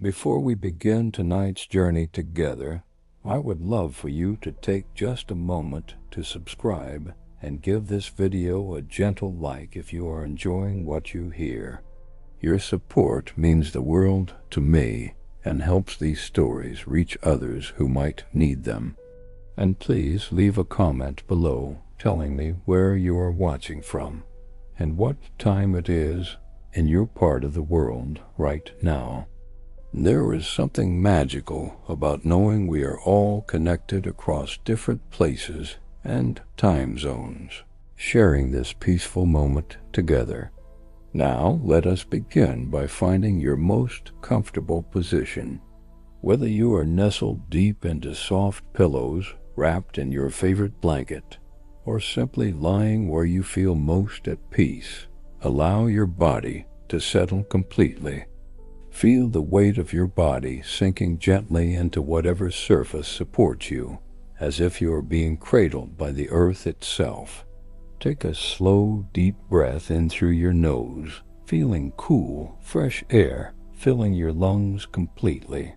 Before we begin tonight's journey together, I would love for you to take just a moment to subscribe and give this video a gentle like if you are enjoying what you hear. Your support means the world to me and helps these stories reach others who might need them. And please leave a comment below telling me where you are watching from and what time it is in your part of the world right now. There is something magical about knowing we are all connected across different places and time zones, sharing this peaceful moment together. Now, let us begin by finding your most comfortable position. Whether you are nestled deep into soft pillows, wrapped in your favorite blanket, or simply lying where you feel most at peace, allow your body to settle completely. Feel the weight of your body sinking gently into whatever surface supports you, as if you are being cradled by the earth itself. Take a slow, deep breath in through your nose, feeling cool, fresh air filling your lungs completely.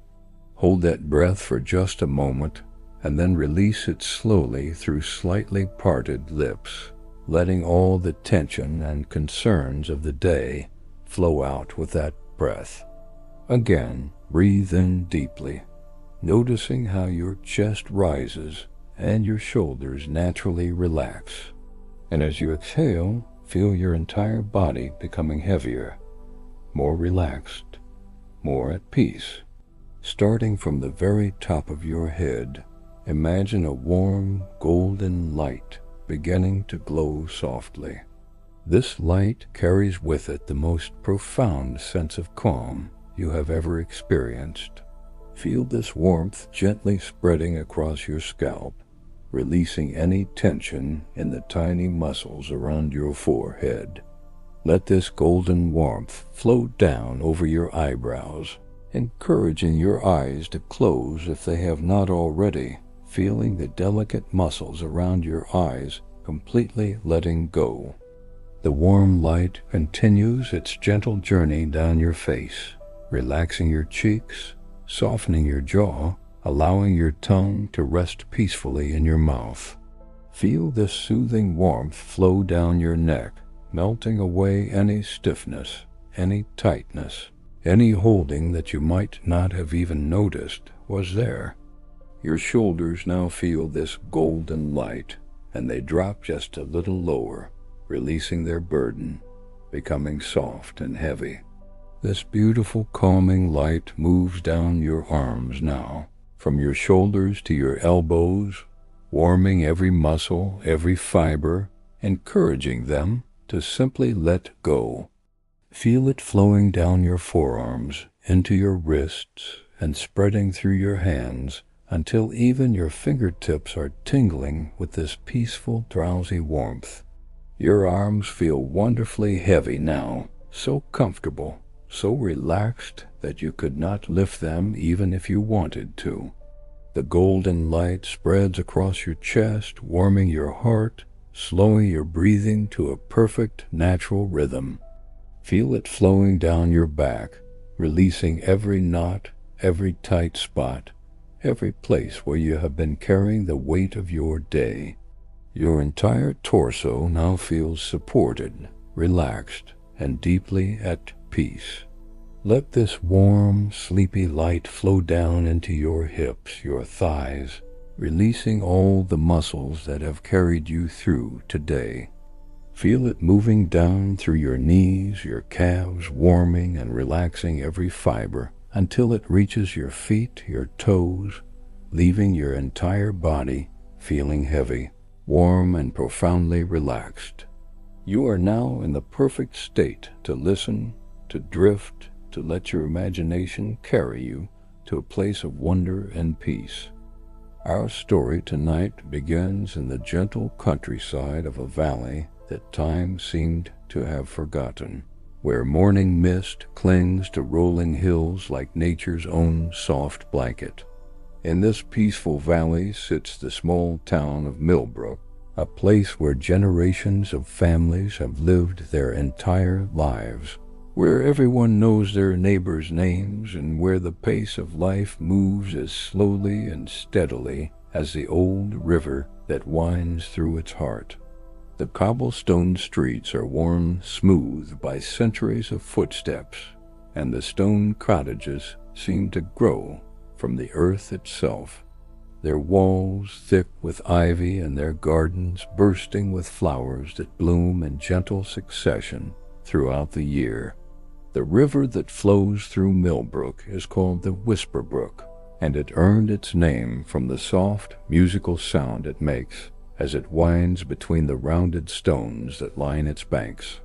Hold that breath for just a moment, and then release it slowly through slightly parted lips, letting all the tension and concerns of the day flow out with that breath. Again, breathe in deeply, noticing how your chest rises and your shoulders naturally relax. And as you exhale, feel your entire body becoming heavier, more relaxed, more at peace. Starting from the very top of your head, imagine a warm, golden light beginning to glow softly. This light carries with it the most profound sense of calm you have ever experienced. Feel this warmth gently spreading across your scalp, releasing any tension in the tiny muscles around your forehead. Let this golden warmth flow down over your eyebrows, encouraging your eyes to close if they have not already, feeling the delicate muscles around your eyes completely letting go. The warm light continues its gentle journey down your face, relaxing your cheeks, softening your jaw, allowing your tongue to rest peacefully in your mouth. Feel this soothing warmth flow down your neck, melting away any stiffness, any tightness, any holding that you might not have even noticed was there. Your shoulders now feel this golden light, and they drop just a little lower, releasing their burden, becoming soft and heavy. This beautiful calming light moves down your arms now, from your shoulders to your elbows, warming every muscle, every fiber, encouraging them to simply let go. Feel it flowing down your forearms, into your wrists, and spreading through your hands until even your fingertips are tingling with this peaceful, drowsy warmth. Your arms feel wonderfully heavy now, so comfortable, so relaxed that you could not lift them even if you wanted to. The golden light spreads across your chest, warming your heart, slowing your breathing to a perfect natural rhythm. Feel it flowing down your back, releasing every knot, every tight spot, every place where you have been carrying the weight of your day. Your entire torso now feels supported, relaxed, and deeply at peace. Let this warm, sleepy light flow down into your hips, your thighs, releasing all the muscles that have carried you through today. Feel it moving down through your knees, your calves, warming and relaxing every fiber until it reaches your feet, your toes, leaving your entire body feeling heavy, warm, and profoundly relaxed. You are now in the perfect state to listen, to drift, to let your imagination carry you to a place of wonder and peace. Our story tonight begins in the gentle countryside of a valley that time seemed to have forgotten, where morning mist clings to rolling hills like nature's own soft blanket. In this peaceful valley sits the small town of Millbrook, a place where generations of families have lived their entire lives. where everyone knows their neighbors' names and where the pace of life moves as slowly and steadily as the old river that winds through its heart. The cobblestone streets are worn smooth by centuries of footsteps, and the stone cottages seem to grow from the earth itself, their walls thick with ivy and their gardens bursting with flowers that bloom in gentle succession throughout the year. The river that flows through Millbrook is called the Whisper Brook, and it earned its name from the soft, musical sound it makes as it winds between the rounded stones that line its banks.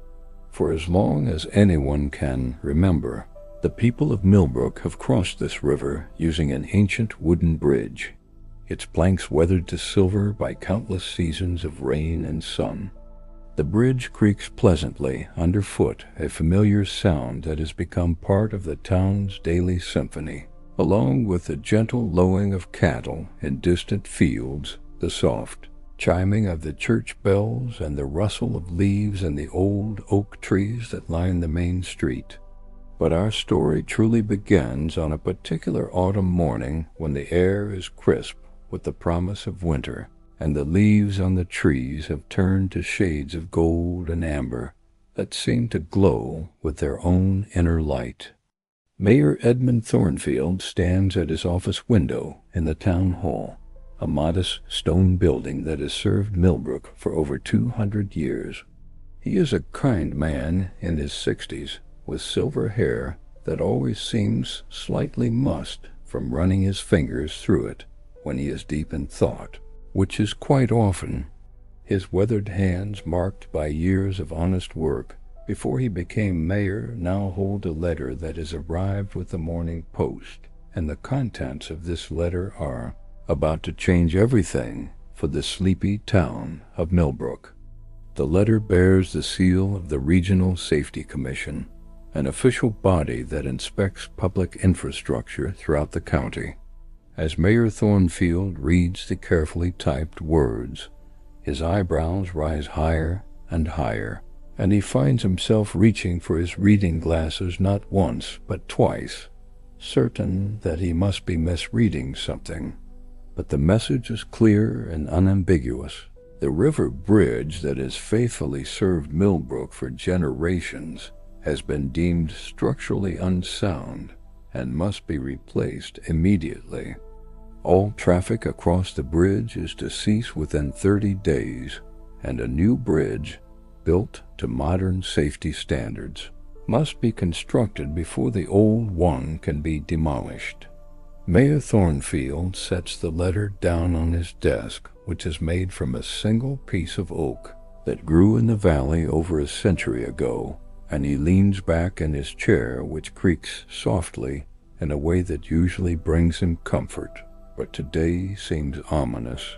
For as long as anyone can remember, the people of Millbrook have crossed this river using an ancient wooden bridge, its planks weathered to silver by countless seasons of rain and sun. The bridge creaks pleasantly underfoot, a familiar sound that has become part of the town's daily symphony, along with the gentle lowing of cattle in distant fields, the soft chiming of the church bells, and the rustle of leaves in the old oak trees that line the main street. But our story truly begins on a particular autumn morning when the air is crisp with the promise of winter, and the leaves on the trees have turned to shades of gold and amber that seem to glow with their own inner light. Mayor Edmund Thornfield stands at his office window in the town hall, a modest stone building that has served Millbrook for over 200 years. He is a kind man in his 60s, with silver hair that always seems slightly mussed from running his fingers through it when he is deep in thought, which is quite often. His weathered hands, marked by years of honest work before he became mayor, now hold a letter that has arrived with the Morning Post, and the contents of this letter are about to change everything for the sleepy town of Millbrook. The letter bears the seal of the Regional Safety Commission, an official body that inspects public infrastructure throughout the county. As Mayor Thornfield reads the carefully typed words, his eyebrows rise higher and higher, and he finds himself reaching for his reading glasses not once but twice, certain that he must be misreading something. But the message is clear and unambiguous. The river bridge that has faithfully served Millbrook for generations has been deemed structurally unsound and must be replaced immediately. All traffic across the bridge is to cease within 30 days, and a new bridge, built to modern safety standards, must be constructed before the old one can be demolished. Mayor Thornfield sets the letter down on his desk, which is made from a single piece of oak that grew in the valley over a century ago, and he leans back in his chair, which creaks softly in a way that usually brings him comfort, but today seems ominous.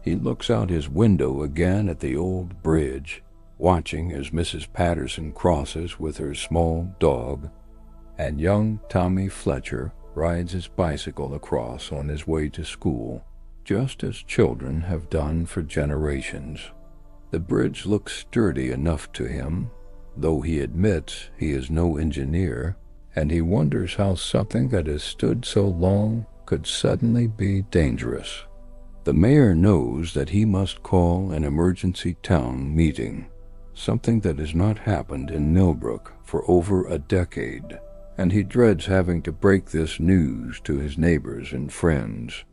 He looks out his window again at the old bridge, watching as Mrs. Patterson crosses with her small dog, and young Tommy Fletcher rides his bicycle across on his way to school, just as children have done for generations. The bridge looks sturdy enough to him, though he admits he is no engineer, and he wonders how something that has stood so long could suddenly be dangerous. The mayor knows that he must call an emergency town meeting, something that has not happened in Millbrook for over a decade, and he dreads having to break this news to his neighbors and friends.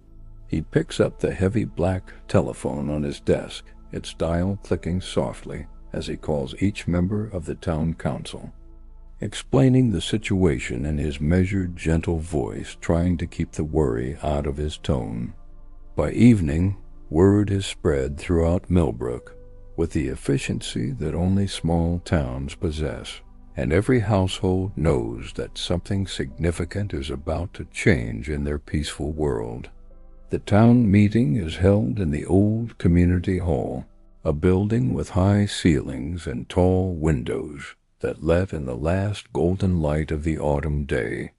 He picks up the heavy black telephone on his desk, its dial clicking softly as he calls each member of the town council, explaining the situation in his measured, gentle voice, trying to keep the worry out of his tone. By evening, word is spread throughout Millbrook with the efficiency that only small towns possess, and every household knows that something significant is about to change in their peaceful world. The town meeting is held in the old community hall, a building with high ceilings and tall windows that let in the last golden light of the autumn day.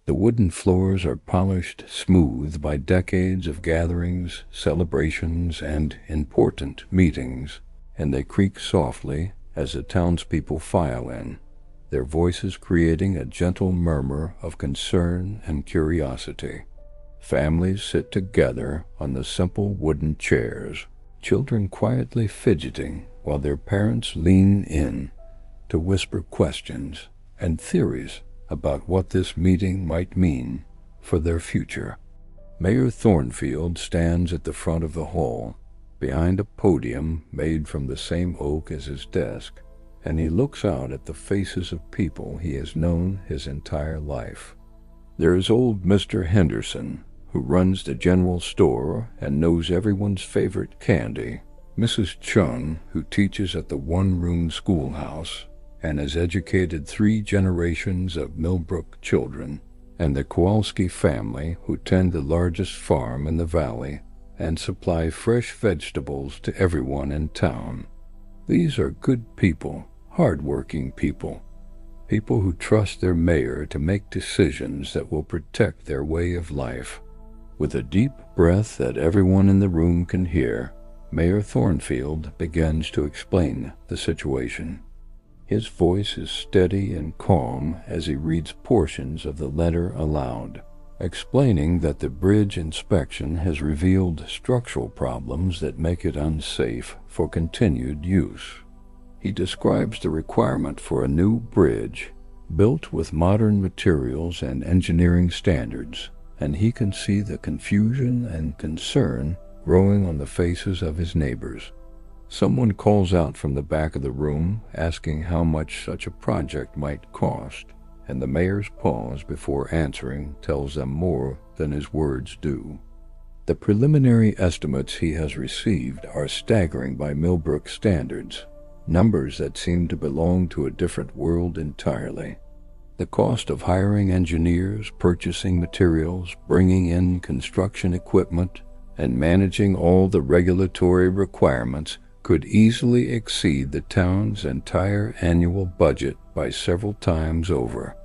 The wooden floors are polished smooth by decades of gatherings, celebrations, and important meetings, and they creak softly as the townspeople file in. their voices creating a gentle murmur of concern and curiosity. Families sit together on the simple wooden chairs, children quietly fidgeting while their parents lean in to whisper questions and theories about what this meeting might mean for their future. Mayor Thornfield stands at the front of the hall, behind a podium made from the same oak as his desk, and he looks out at the faces of people he has known his entire life. There is old Mr. Henderson, who runs the general store and knows everyone's favorite candy, Mrs. Chung, who teaches at the one-room schoolhouse and has educated 3 generations of Millbrook children, and the Kowalski family, who tend the largest farm in the valley and supply fresh vegetables to everyone in town. These are good people, hard-working people, people who trust their mayor to make decisions that will protect their way of life. With a deep breath that everyone in the room can hear, Mayor Thornfield begins to explain the situation. His voice is steady and calm as he reads portions of the letter aloud, explaining that the bridge inspection has revealed structural problems that make it unsafe for continued use. He describes the requirement for a new bridge built with modern materials and engineering standards, and he can see the confusion and concern growing on the faces of his neighbors. Someone calls out from the back of the room, asking how much such a project might cost, and the mayor's pause before answering tells them more than his words do. The preliminary estimates he has received are staggering by Millbrook standards, numbers that seem to belong to a different world entirely. The cost of hiring engineers, purchasing materials, bringing in construction equipment, and managing all the regulatory requirements could easily exceed the town's entire annual budget by several times over.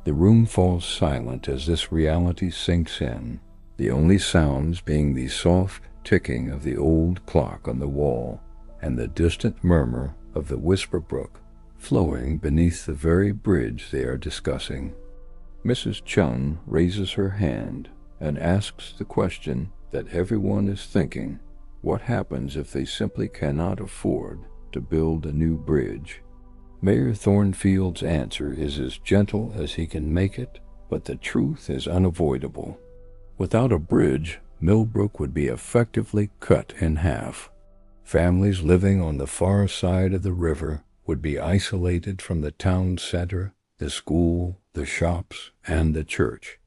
The room falls silent as this reality sinks in, the only sounds being the soft ticking of the old clock on the wall and the distant murmur of the Whisper Brook flowing beneath the very bridge they are discussing. Mrs. Chung raises her hand and asks the question that everyone is thinking: what happens if they simply cannot afford to build a new bridge? Mayor Thornfield's answer is as gentle as he can make it, but the truth is unavoidable. Without a bridge, Millbrook would be effectively cut in half. Families living on the far side of the river would be isolated from the town center, the school, the shops, and the church.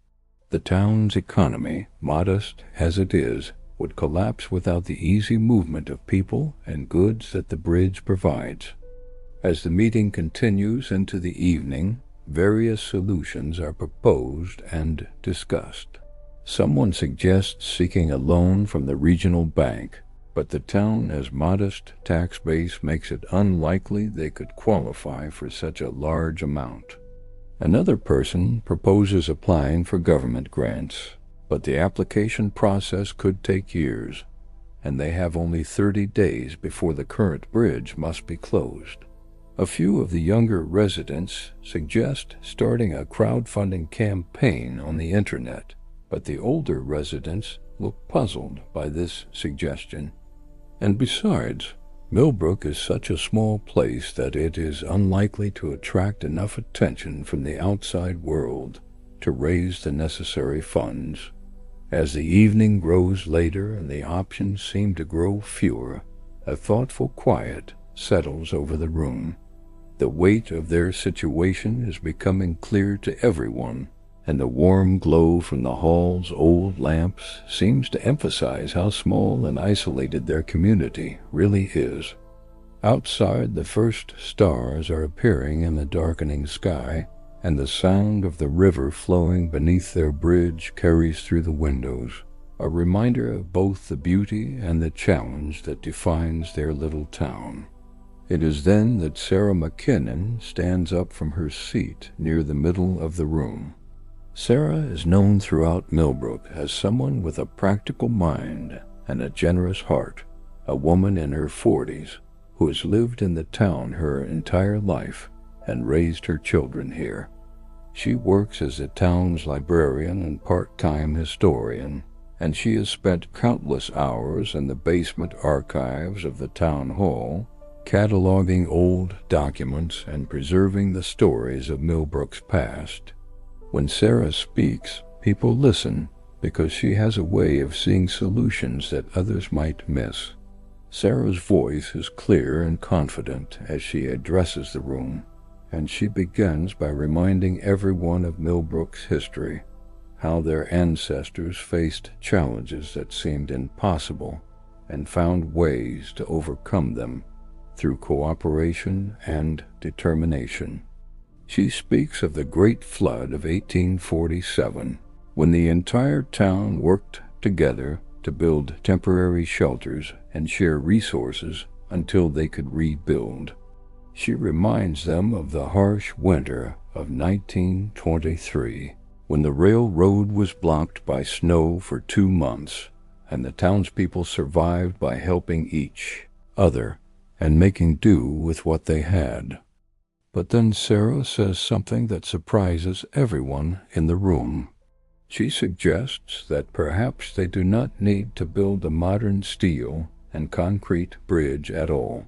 The town's economy, modest as it is, would collapse without the easy movement of people and goods that the bridge provides. As the meeting continues into the evening, various solutions are proposed and discussed. Someone suggests seeking a loan from the regional bank, but the town's modest tax base makes it unlikely they could qualify for such a large amount. Another person proposes applying for government grants, but the application process could take years, and they have only 30 days before the current bridge must be closed. A few of the younger residents suggest starting a crowdfunding campaign on the internet, but the older residents look puzzled by this suggestion. And besides, Millbrook is such a small place that it is unlikely to attract enough attention from the outside world to raise the necessary funds. As the evening grows later and the options seem to grow fewer, a thoughtful quiet settles over the room. The weight of their situation is becoming clear to everyone, and the warm glow from the hall's old lamps seems to emphasize how small and isolated their community really is. Outside, the first stars are appearing in the darkening sky, and the sound of the river flowing beneath their bridge carries through the windows, a reminder of both the beauty and the challenge that defines their little town. It is then that Sarah McKinnon stands up from her seat near the middle of the room. Sarah is known throughout Millbrook as someone with a practical mind and a generous heart, a woman in her 40s who has lived in the town her entire life and raised her children here. She works as a town's librarian and part-time historian, and she has spent countless hours in the basement archives of the town hall, cataloging old documents and preserving the stories of Millbrook's past. When Sarah speaks, people listen because she has a way of seeing solutions that others might miss. Sarah's voice is clear and confident as she addresses the room, and she begins by reminding everyone of Millbrook's history, how their ancestors faced challenges that seemed impossible and found ways to overcome them through cooperation and determination. She speaks of the Great Flood of 1847, when the entire town worked together to build temporary shelters and share resources until they could rebuild. She reminds them of the harsh winter of 1923, when the railroad was blocked by snow for 2 months, and the townspeople survived by helping each other and making do with what they had. But then Sarah says something that surprises everyone in the room. She suggests that perhaps they do not need to build a modern steel and concrete bridge at all.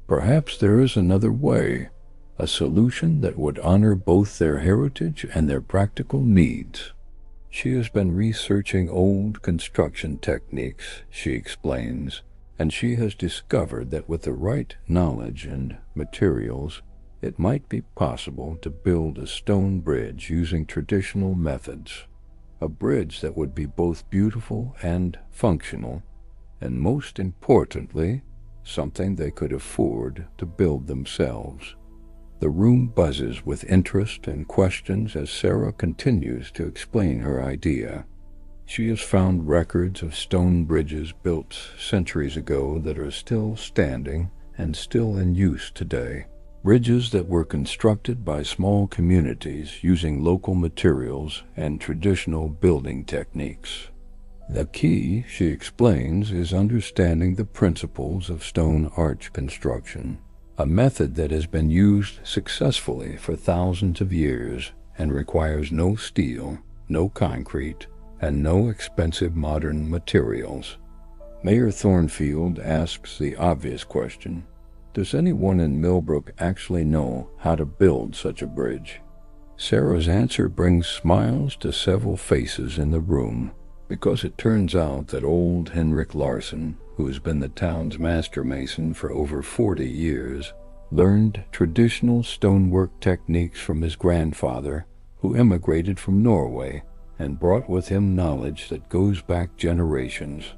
Perhaps there is another way, a solution that would honor both their heritage and their practical needs. She has been researching old construction techniques, she explains, and she has discovered that with the right knowledge and materials, it might be possible to build a stone bridge using traditional methods. A bridge that would be both beautiful and functional, and most importantly, something they could afford to build themselves. The room buzzes with interest and questions as Sarah continues to explain her idea. She has found records of stone bridges built centuries ago that are still standing and still in use today. Bridges that were constructed by small communities using local materials and traditional building techniques. The key, she explains, is understanding the principles of stone arch construction, a method that has been used successfully for thousands of years and requires no steel, no concrete, and no expensive modern materials. Mayor Thornfield asks the obvious question: does anyone in Millbrook actually know how to build such a bridge? Sarah's answer brings smiles to several faces in the room, because it turns out that old Henrik Larson, who has been the town's master mason for over 40 years, learned traditional stonework techniques from his grandfather, who emigrated from Norway and brought with him knowledge that goes back generations.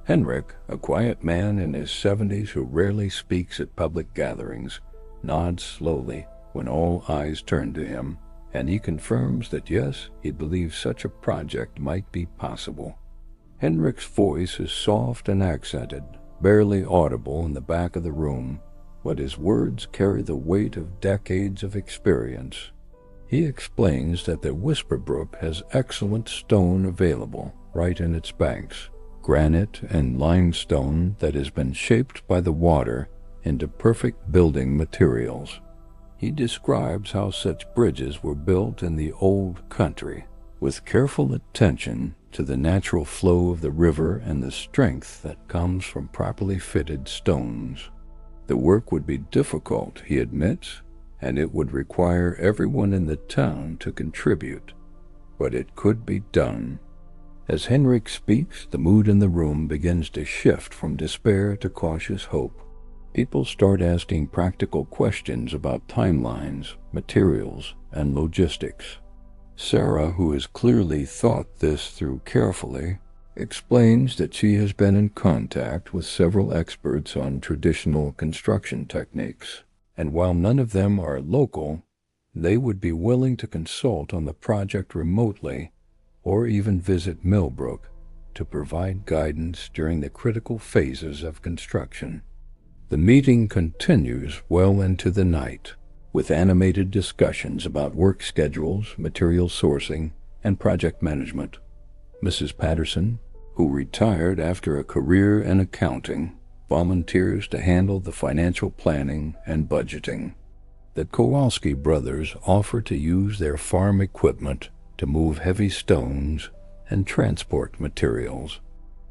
Henrik, a quiet man in his 70s who rarely speaks at public gatherings, nods slowly when all eyes turn to him, and he confirms that yes, he believes such a project might be possible. Henrik's voice is soft and accented, barely audible in the back of the room, but his words carry the weight of decades of experience. He explains that the Whisper Brook has excellent stone available right in its banks, granite and limestone that has been shaped by the water into perfect building materials. He describes how such bridges were built in the old country, with careful attention to the natural flow of the river and the strength that comes from properly fitted stones. The work would be difficult, he admits, and it would require everyone in the town to contribute, but it could be done. As Henrik speaks, the mood in the room begins to shift from despair to cautious hope. People start asking practical questions about timelines, materials, and logistics. Sarah, who has clearly thought this through carefully, explains that she has been in contact with several experts on traditional construction techniques, and while none of them are local, they would be willing to consult on the project remotely or even visit Millbrook to provide guidance during the critical phases of construction. The meeting continues well into the night, with animated discussions about work schedules, material sourcing, and project management. Mrs. Patterson, who retired after a career in accounting, volunteers to handle the financial planning and budgeting. The Kowalski brothers offer to use their farm equipment to move heavy stones and transport materials.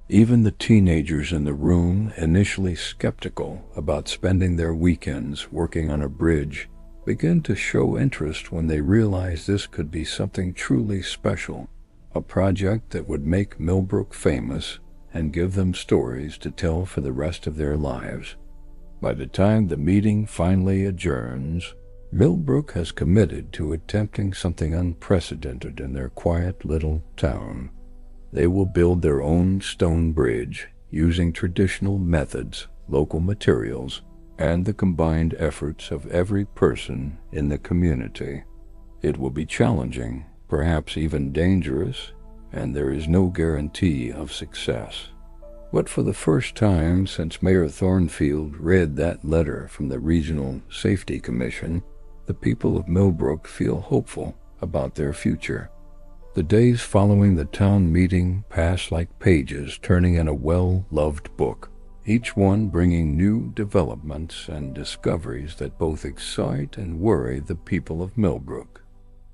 Even the teenagers in the room, initially skeptical about spending their weekends working on a bridge, begin to show interest when they realize this could be something truly special, a project that would make Millbrook famous and give them stories to tell for the rest of their lives. By the time the meeting finally adjourns, Millbrook has committed to attempting something unprecedented in their quiet little town. They will build their own stone bridge using traditional methods, local materials, and the combined efforts of every person in the community. It will be challenging, perhaps even dangerous, and there is no guarantee of success. But for the first time since Mayor Thornfield read that letter from the Regional Safety Commission, the people of Millbrook feel hopeful about their future. The days following the town meeting pass like pages turning in a well-loved book, each one bringing new developments and discoveries that both excite and worry the people of Millbrook.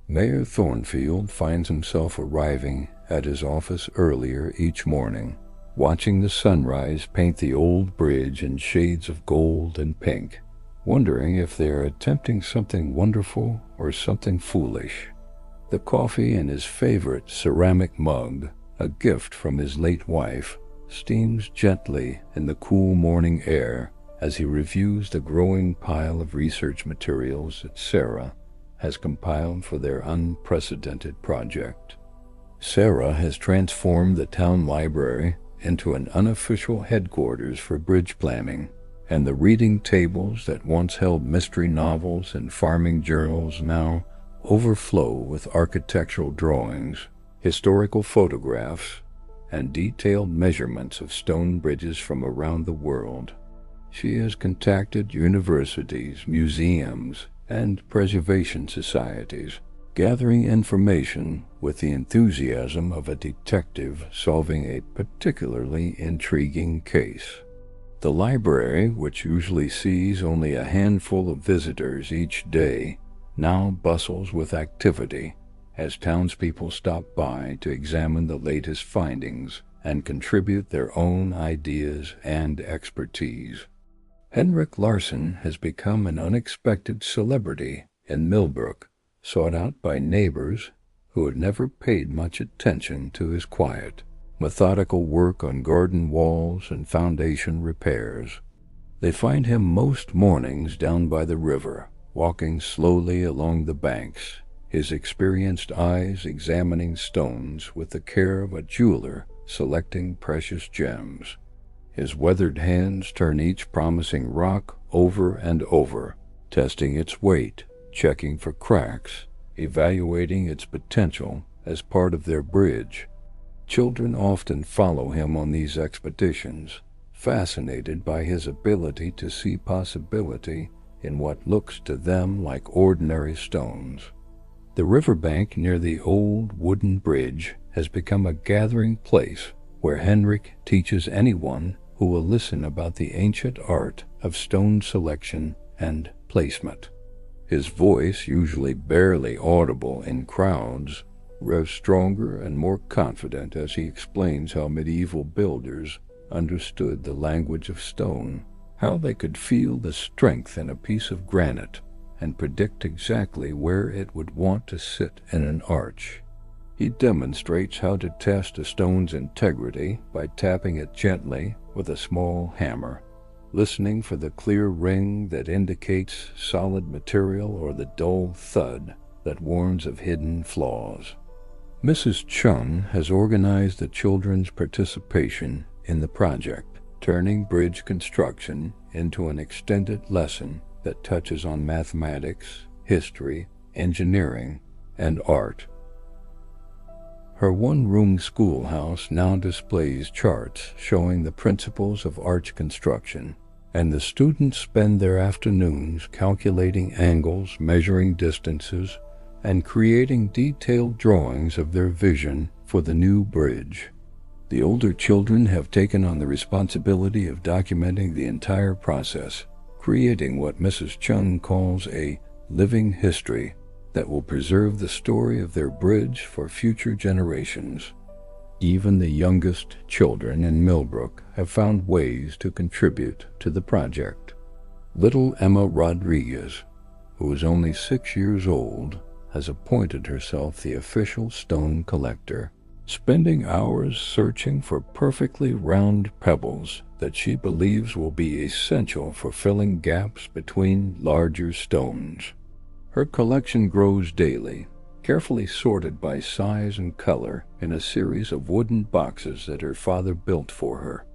Mayor Thornfield finds himself arriving at his office earlier each morning, watching the sunrise paint the old bridge in shades of gold and pink, wondering if they are attempting something wonderful or something foolish. The coffee in his favorite ceramic mug, a gift from his late wife, steams gently in the cool morning air as he reviews the growing pile of research materials that Sarah has compiled for their unprecedented project. Sarah has transformed the town library into an unofficial headquarters for bridge planning, and the reading tables that once held mystery novels and farming journals now overflow with architectural drawings, historical photographs, and detailed measurements of stone bridges from around the world. She has contacted universities, museums, and preservation societies, gathering information with the enthusiasm of a detective solving a particularly intriguing case. The library, which usually sees only a handful of visitors each day, now bustles with activity as townspeople stop by to examine the latest findings and contribute their own ideas and expertise. Henrik Larson has become an unexpected celebrity in Millbrook, sought out by neighbors who had never paid much attention to his quiet, methodical work on garden walls and foundation repairs. They find him most mornings down by the river, walking slowly along the banks, his experienced eyes examining stones with the care of a jeweler selecting precious gems. His weathered hands turn each promising rock over and over, testing its weight, checking for cracks, evaluating its potential as part of their bridge. Children often follow him on these expeditions, fascinated by his ability to see possibility in what looks to them like ordinary stones. The riverbank near the old wooden bridge has become a gathering place where Henrik teaches anyone who will listen about the ancient art of stone selection and placement. His voice, usually barely audible in crowds, grows stronger and more confident as he explains how medieval builders understood the language of stone, how they could feel the strength in a piece of granite and predict exactly where it would want to sit in an arch. He demonstrates how to test a stone's integrity by tapping it gently with a small hammer, listening for the clear ring that indicates solid material or the dull thud that warns of hidden flaws. Mrs. Chung has organized the children's participation in the project, turning bridge construction into an extended lesson that touches on mathematics, history, engineering, and art. Her one-room schoolhouse now displays charts showing the principles of arch construction, and the students spend their afternoons calculating angles, measuring distances, and creating detailed drawings of their vision for the new bridge. The older children have taken on the responsibility of documenting the entire process, creating what Mrs. Chung calls a living history that will preserve the story of their bridge for future generations. Even the youngest children in Millbrook have found ways to contribute to the project. Little Emma Rodriguez, who is only 6 years old, has appointed herself the official stone collector, spending hours searching for perfectly round pebbles that she believes will be essential for filling gaps between larger stones. Her collection grows daily, carefully sorted by size and color in a series of wooden boxes that her father built for her.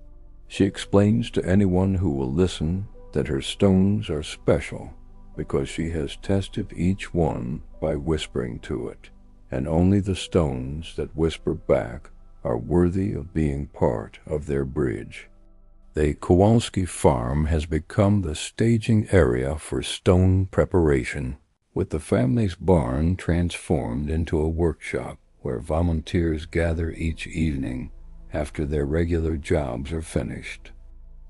She explains to anyone who will listen that her stones are special because she has tested each one by whispering to it, and only the stones that whisper back are worthy of being part of their bridge. The Kowalski farm has become the staging area for stone preparation, with the family's barn transformed into a workshop where volunteers gather each evening after their regular jobs are finished.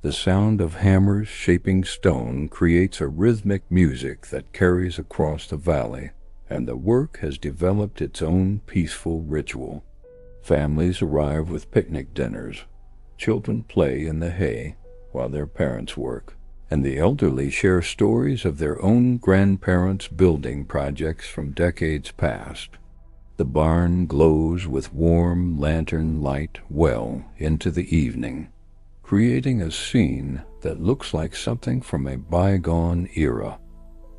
The sound of hammers shaping stone creates a rhythmic music that carries across the valley, and the work has developed its own peaceful ritual. Families arrive with picnic dinners, children play in the hay while their parents work, and the elderly share stories of their own grandparents' building projects from decades past. The barn glows with warm lantern light well into the evening, creating a scene that looks like something from a bygone era.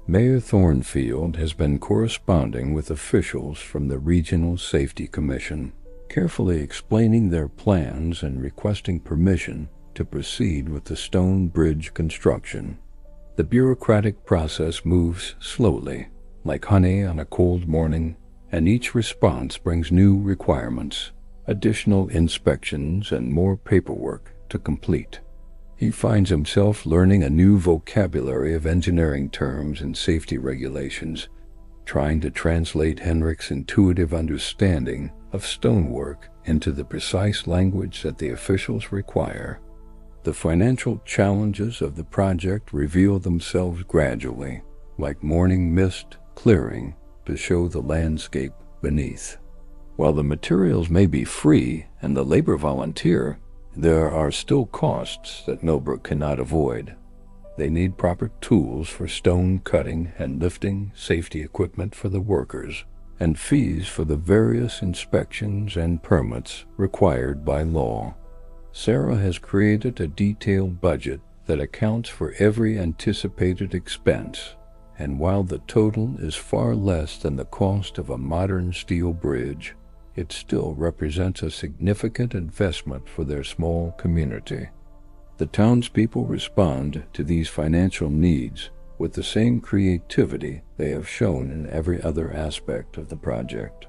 Mayor Thornfield has been corresponding with officials from the Regional Safety Commission, carefully explaining their plans and requesting permission to proceed with the stone bridge construction. The bureaucratic process moves slowly, like honey on a cold morning, and each response brings new requirements, additional inspections, and more paperwork to complete. He finds himself learning a new vocabulary of engineering terms and safety regulations, trying to translate Henrik's intuitive understanding of stonework into the precise language that the officials require. The financial challenges of the project reveal themselves gradually, like morning mist clearing to show the landscape beneath. While the materials may be free and the labor volunteer, there are still costs that Millbrook cannot avoid. They need proper tools for stone cutting and lifting, safety equipment for the workers, and fees for the various inspections and permits required by law. Sarah has created a detailed budget that accounts for every anticipated expense, and while the total is far less than the cost of a modern steel bridge, it still represents a significant investment for their small community. The townspeople respond to these financial needs with the same creativity they have shown in every other aspect of the project.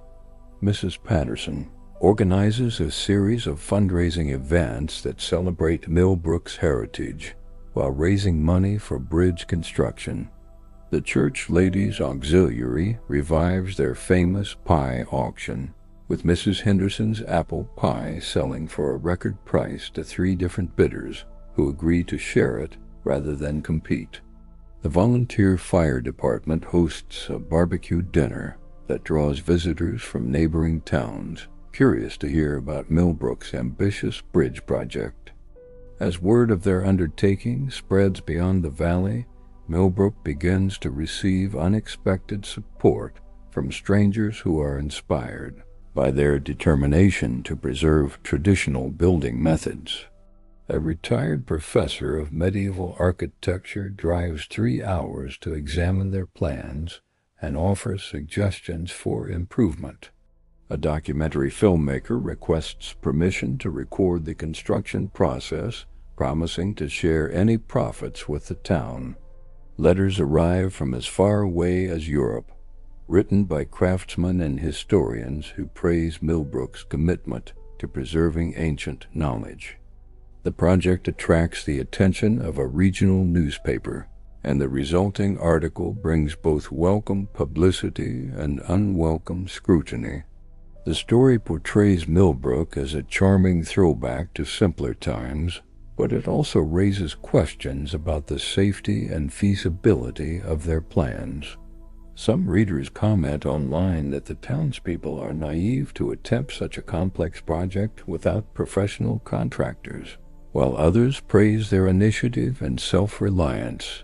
Mrs. Patterson organizes a series of fundraising events that celebrate Millbrook's heritage while raising money for bridge construction. The Church Ladies Auxiliary revives their famous pie auction, with Mrs. Henderson's apple pie selling for a record price to 3 different bidders who agree to share it rather than compete. The volunteer fire department hosts a barbecue dinner that draws visitors from neighboring towns, curious to hear about Millbrook's ambitious bridge project. As word of their undertaking spreads beyond the valley, Millbrook begins to receive unexpected support from strangers who are inspired by their determination to preserve traditional building methods. A retired professor of medieval architecture drives 3 hours to examine their plans and offers suggestions for improvement. A documentary filmmaker requests permission to record the construction process, promising to share any profits with the town. Letters arrive from as far away as Europe, written by craftsmen and historians who praise Millbrook's commitment to preserving ancient knowledge. The project attracts the attention of a regional newspaper, and the resulting article brings both welcome publicity and unwelcome scrutiny. The story portrays Millbrook as a charming throwback to simpler times, but it also raises questions about the safety and feasibility of their plans. Some readers comment online that the townspeople are naive to attempt such a complex project without professional contractors, while others praise their initiative and self-reliance.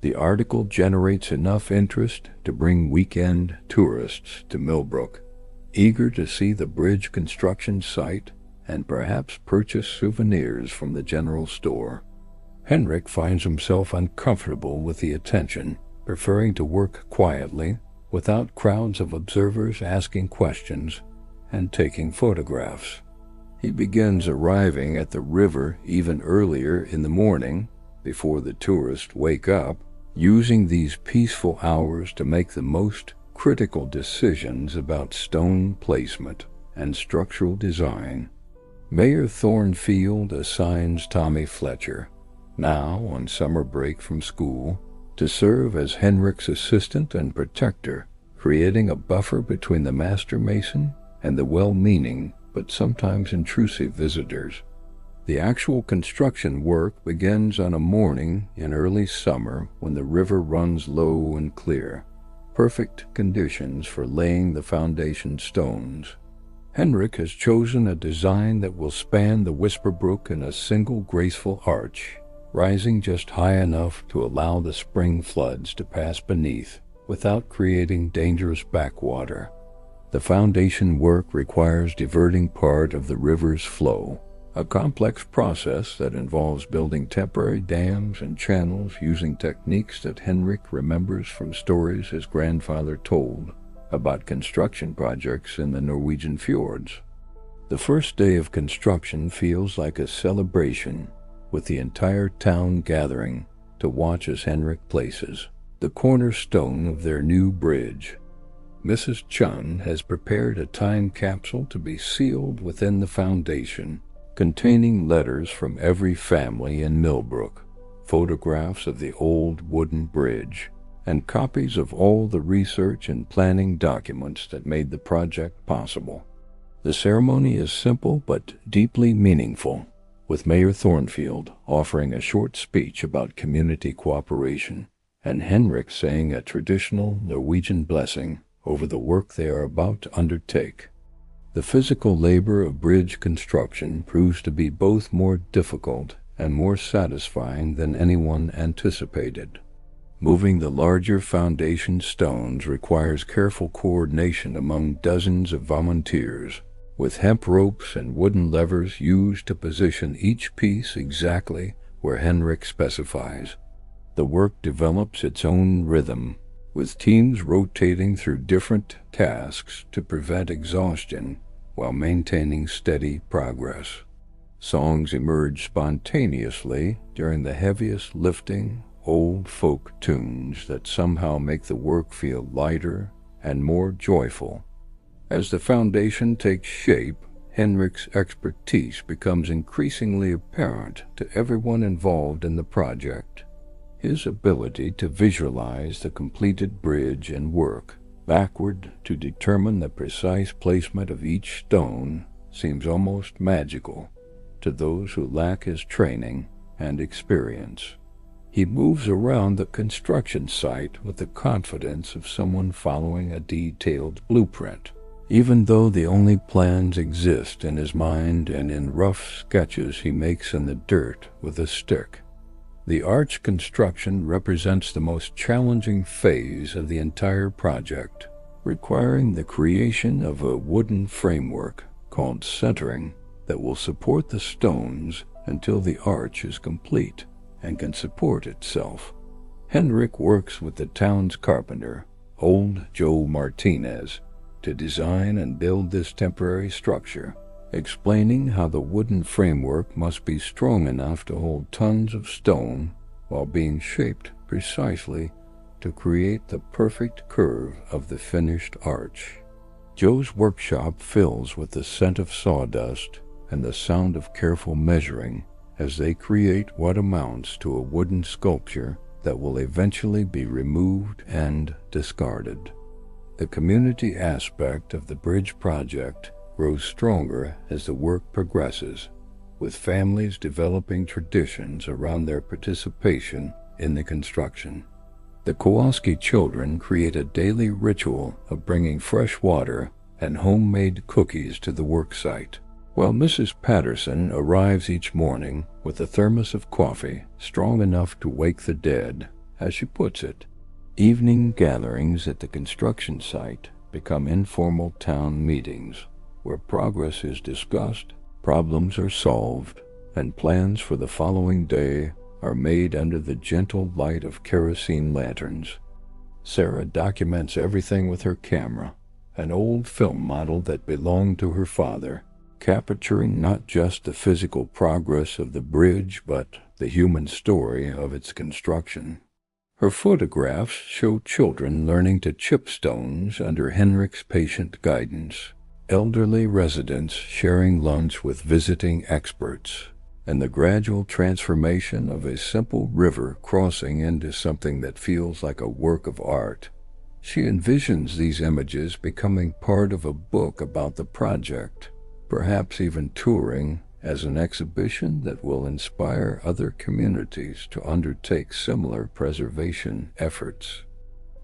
The article generates enough interest to bring weekend tourists to Millbrook, eager to see the bridge construction site and perhaps purchase souvenirs from the general store. Henrik finds himself uncomfortable with the attention, preferring to work quietly, without crowds of observers asking questions and taking photographs. He begins arriving at the river even earlier in the morning, before the tourists wake up, using these peaceful hours to make the most critical decisions about stone placement and structural design. Mayor Thornfield assigns Tommy Fletcher, now on summer break from school, to serve as Henrik's assistant and protector, creating a buffer between the master mason and the well-meaning but sometimes intrusive visitors. The actual construction work begins on a morning in early summer when the river runs low and clear, perfect conditions for laying the foundation stones. Henrik has chosen a design that will span the Whisper Brook in a single graceful arch, rising just high enough to allow the spring floods to pass beneath without creating dangerous backwater. The foundation work requires diverting part of the river's flow, a complex process that involves building temporary dams and channels using techniques that Henrik remembers from stories his grandfather told about construction projects in the Norwegian fjords. The first day of construction feels like a celebration, with the entire town gathering to watch as Henrik places the cornerstone of their new bridge. Mrs. Chun has prepared a time capsule to be sealed within the foundation, containing letters from every family in Millbrook, photographs of the old wooden bridge, and copies of all the research and planning documents that made the project possible. The ceremony is simple but deeply meaningful, with Mayor Thornfield offering a short speech about community cooperation, and Henrik saying a traditional Norwegian blessing over the work they are about to undertake. The physical labor of bridge construction proves to be both more difficult and more satisfying than anyone anticipated. Moving the larger foundation stones requires careful coordination among dozens of volunteers, with hemp ropes and wooden levers used to position each piece exactly where Henrik specifies. The work develops its own rhythm, with teams rotating through different tasks to prevent exhaustion while maintaining steady progress. Songs emerge spontaneously during the heaviest lifting, old folk tunes that somehow make the work feel lighter and more joyful. As the foundation takes shape, Henrik's expertise becomes increasingly apparent to everyone involved in the project. His ability to visualize the completed bridge and work backward to determine the precise placement of each stone seems almost magical to those who lack his training and experience. He moves around the construction site with the confidence of someone following a detailed blueprint, even though the only plans exist in his mind and in rough sketches he makes in the dirt with a stick. The arch construction represents the most challenging phase of the entire project, requiring the creation of a wooden framework called centering that will support the stones until the arch is complete and can support itself. Henrik works with the town's carpenter, old Joe Martinez, to design and build this temporary structure, explaining how the wooden framework must be strong enough to hold tons of stone while being shaped precisely to create the perfect curve of the finished arch. Joe's workshop fills with the scent of sawdust and the sound of careful measuring as they create what amounts to a wooden sculpture that will eventually be removed and discarded. The community aspect of the bridge project grows stronger as the work progresses, with families developing traditions around their participation in the construction. The Kowalski children create a daily ritual of bringing fresh water and homemade cookies to the worksite, while Mrs. Patterson arrives each morning with a thermos of coffee strong enough to wake the dead, as she puts it. Evening gatherings at the construction site become informal town meetings where progress is discussed, problems are solved, and plans for the following day are made under the gentle light of kerosene lanterns. Sarah documents everything with her camera, an old film model that belonged to her father, capturing not just the physical progress of the bridge but the human story of its construction. Her photographs show children learning to chip stones under Henrik's patient guidance, elderly residents sharing lunch with visiting experts, and the gradual transformation of a simple river crossing into something that feels like a work of art. She envisions these images becoming part of a book about the project, perhaps even touring as an exhibition that will inspire other communities to undertake similar preservation efforts.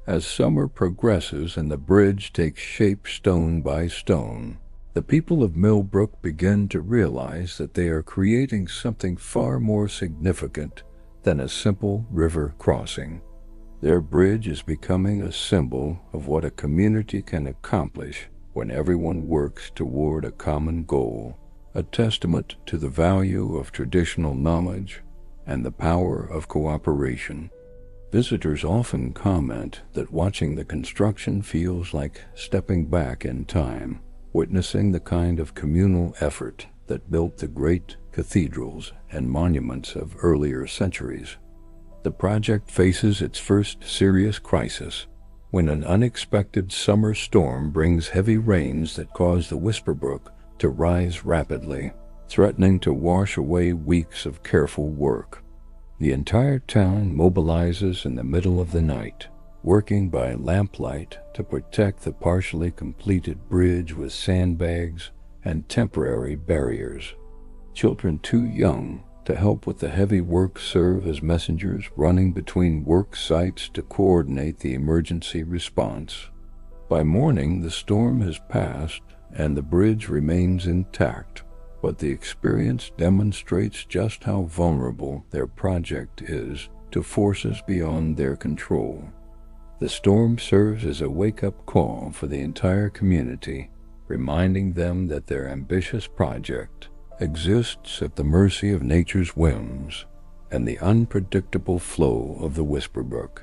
As summer progresses and the bridge takes shape stone by stone, the people of Millbrook begin to realize that they are creating something far more significant than a simple river crossing. Their bridge is becoming a symbol of what a community can accomplish when everyone works toward a common goal, a testament to the value of traditional knowledge and the power of cooperation. Visitors often comment that watching the construction feels like stepping back in time, witnessing the kind of communal effort that built the great cathedrals and monuments of earlier centuries. The project faces its first serious crisis when an unexpected summer storm brings heavy rains that cause the Whisperbrook to rise rapidly, threatening to wash away weeks of careful work. The entire town mobilizes in the middle of the night, working by lamplight to protect the partially completed bridge with sandbags and temporary barriers. Children too young to help with the heavy work serve as messengers running between work sites to coordinate the emergency response. By morning, the storm has passed and the bridge remains intact, but the experience demonstrates just how vulnerable their project is to forces beyond their control. The storm serves as a wake-up call for the entire community, reminding them that their ambitious project exists at the mercy of nature's whims and the unpredictable flow of the Whisperbrook.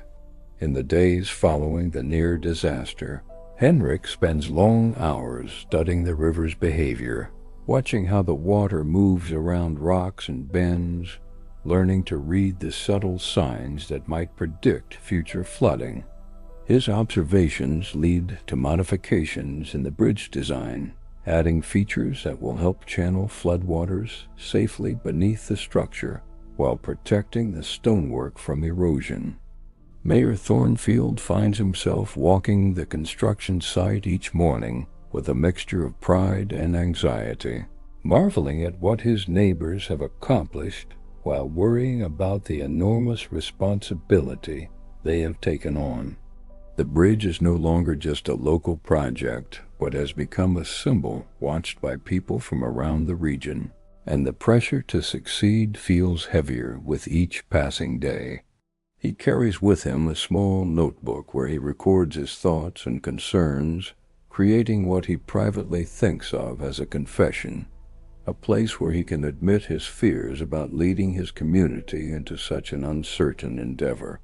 In the days following the near disaster, Henrik spends long hours studying the river's behavior, watching how the water moves around rocks and bends, learning to read the subtle signs that might predict future flooding. His observations lead to modifications in the bridge design, adding features that will help channel floodwaters safely beneath the structure while protecting the stonework from erosion. Mayor Thornfield finds himself walking the construction site each morning with a mixture of pride and anxiety, marveling at what his neighbors have accomplished while worrying about the enormous responsibility they have taken on. The bridge is no longer just a local project, but has become a symbol watched by people from around the region, and the pressure to succeed feels heavier with each passing day. He carries with him a small notebook where he records his thoughts and concerns, creating what he privately thinks of as a confession, a place where he can admit his fears about leading his community into such an uncertain endeavor.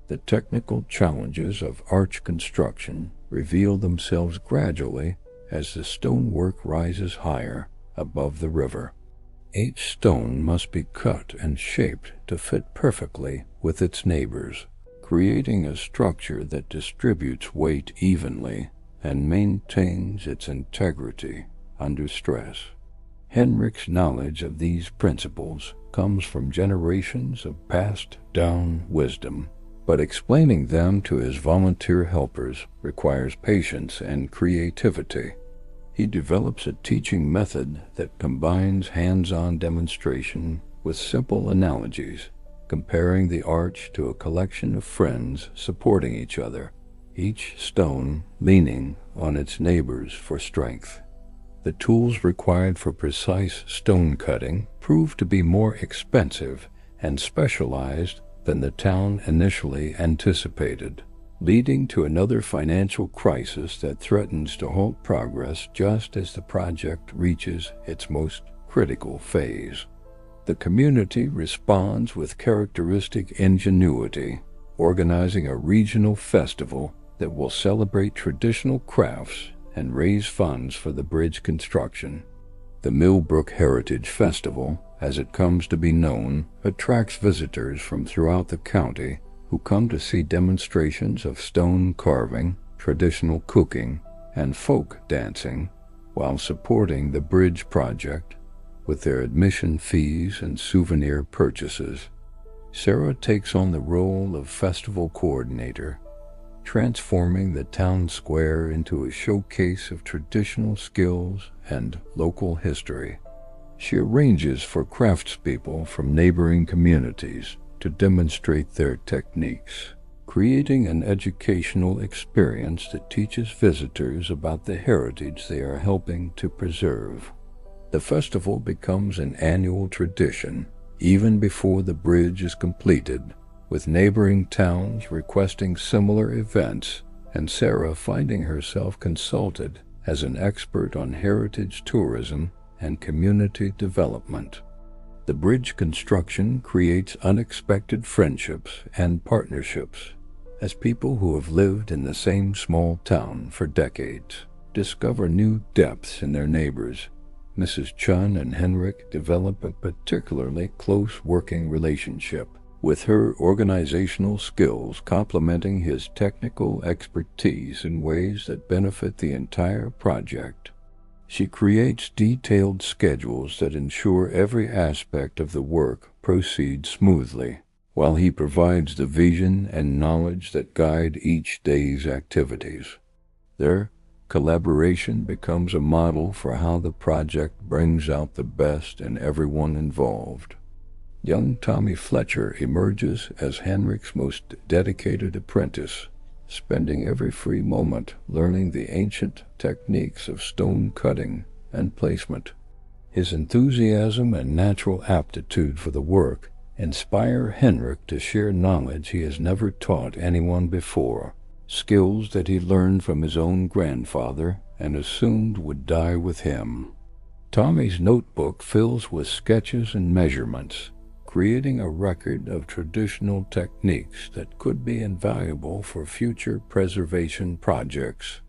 The technical challenges of arch construction reveal themselves gradually as the stonework rises higher above the river. Each stone must be cut and shaped to fit perfectly with its neighbors, creating a structure that distributes weight evenly and maintains its integrity under stress. Henrik's knowledge of these principles comes from generations of passed-down wisdom, but explaining them to his volunteer helpers requires patience and creativity. He develops a teaching method that combines hands-on demonstration with simple analogies, comparing the arch to a collection of friends supporting each other, each stone leaning on its neighbors for strength. The tools required for precise stone cutting proved to be more expensive and specialized than the town initially anticipated, leading to another financial crisis that threatens to halt progress just as the project reaches its most critical phase. The community responds with characteristic ingenuity, organizing a regional festival that will celebrate traditional crafts and raise funds for the bridge construction. The Millbrook Heritage Festival, as it comes to be known, attracts visitors from throughout the county who come to see demonstrations of stone carving, traditional cooking, and folk dancing, while supporting the bridge project with their admission fees and souvenir purchases. Sarah takes on the role of festival coordinator, transforming the town square into a showcase of traditional skills and local history. She arranges for craftspeople from neighboring communities to demonstrate their techniques, creating an educational experience that teaches visitors about the heritage they are helping to preserve. The festival becomes an annual tradition, even before the bridge is completed, with neighboring towns requesting similar events and Sarah finding herself consulted as an expert on heritage tourism and community development. The bridge construction creates unexpected friendships and partnerships as people who have lived in the same small town for decades discover new depths in their neighbors. Mrs. Chun and Henrik develop a particularly close working relationship, with her organizational skills complementing his technical expertise in ways that benefit the entire project. She creates detailed schedules that ensure every aspect of the work proceeds smoothly, while he provides the vision and knowledge that guide each day's activities. Their collaboration becomes a model for how the project brings out the best in everyone involved. Young Tommy Fletcher emerges as Henrik's most dedicated apprentice, spending every free moment learning the ancient techniques of stone cutting and placement. His enthusiasm and natural aptitude for the work inspire Henrik to share knowledge he has never taught anyone before, skills that he learned from his own grandfather and assumed would die with him. Tommy's notebook fills with sketches and measurements, creating a record of traditional techniques that could be invaluable for future preservation projects.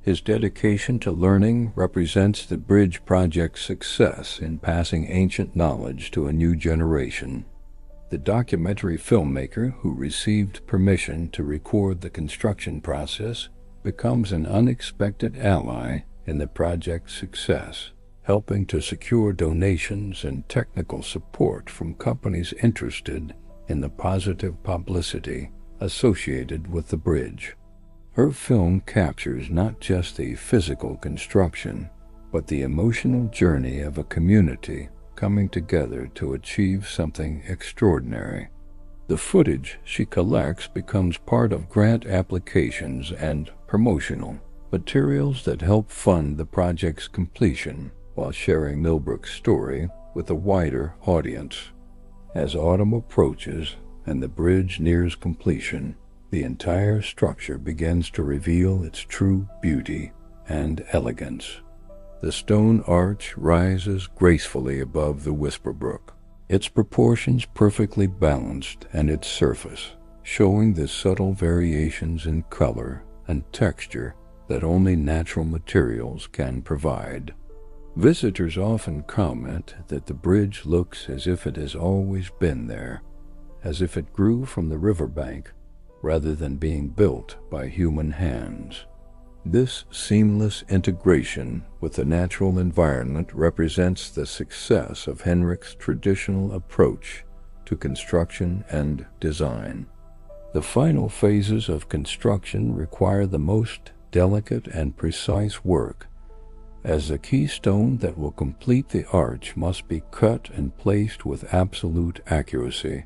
His dedication to learning represents the bridge project's success in passing ancient knowledge to a new generation. The documentary filmmaker who received permission to record the construction process becomes an unexpected ally in the project's success, helping to secure donations and technical support from companies interested in the positive publicity associated with the bridge. Her film captures not just the physical construction, but the emotional journey of a community coming together to achieve something extraordinary. The footage she collects becomes part of grant applications and promotional materials that help fund the project's completion, while sharing Millbrook's story with a wider audience. As autumn approaches and the bridge nears completion, the entire structure begins to reveal its true beauty and elegance. The stone arch rises gracefully above the Whisper Brook, its proportions perfectly balanced and its surface showing the subtle variations in color and texture that only natural materials can provide. Visitors often comment that the bridge looks as if it has always been there, as if it grew from the riverbank rather than being built by human hands. This seamless integration with the natural environment represents the success of Henrik's traditional approach to construction and design. The final phases of construction require the most delicate and precise work, as the keystone that will complete the arch must be cut and placed with absolute accuracy.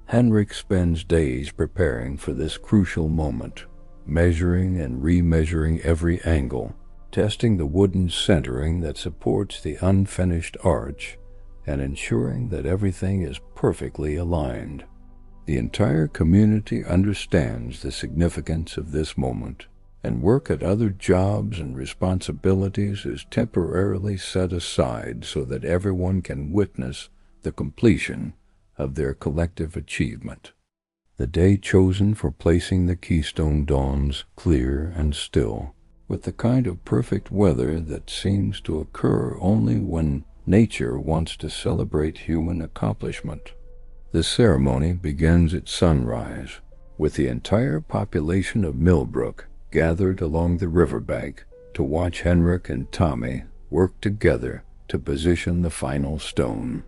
Henrik spends days preparing for this crucial moment, measuring and remeasuring every angle, testing the wooden centering that supports the unfinished arch, and ensuring that everything is perfectly aligned. The entire community understands the significance of this moment, and work at other jobs and responsibilities is temporarily set aside so that everyone can witness the completion of their collective achievement. The day chosen for placing the keystone dawns clear and still, with the kind of perfect weather that seems to occur only when nature wants to celebrate human accomplishment. The ceremony begins at sunrise, with the entire population of Millbrook gathered along the riverbank to watch Henrik and Tommy work together to position the final stone.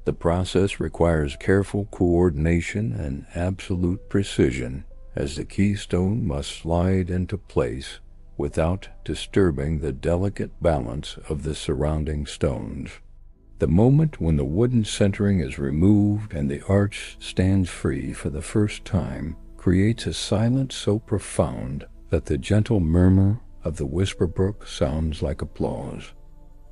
The process requires careful coordination and absolute precision, as the keystone must slide into place without disturbing the delicate balance of the surrounding stones. The moment when the wooden centering is removed and the arch stands free for the first time creates a silence so profound that the gentle murmur of the whisper brook sounds like applause.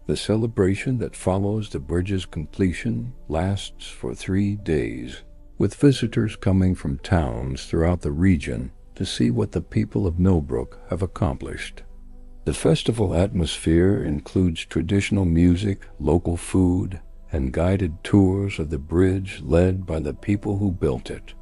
The celebration that follows the bridge's completion lasts for 3 days, with visitors coming from towns throughout the region to see what the people of Millbrook have accomplished. The festival atmosphere includes traditional music, local food, and guided tours of the bridge led by the people who built it.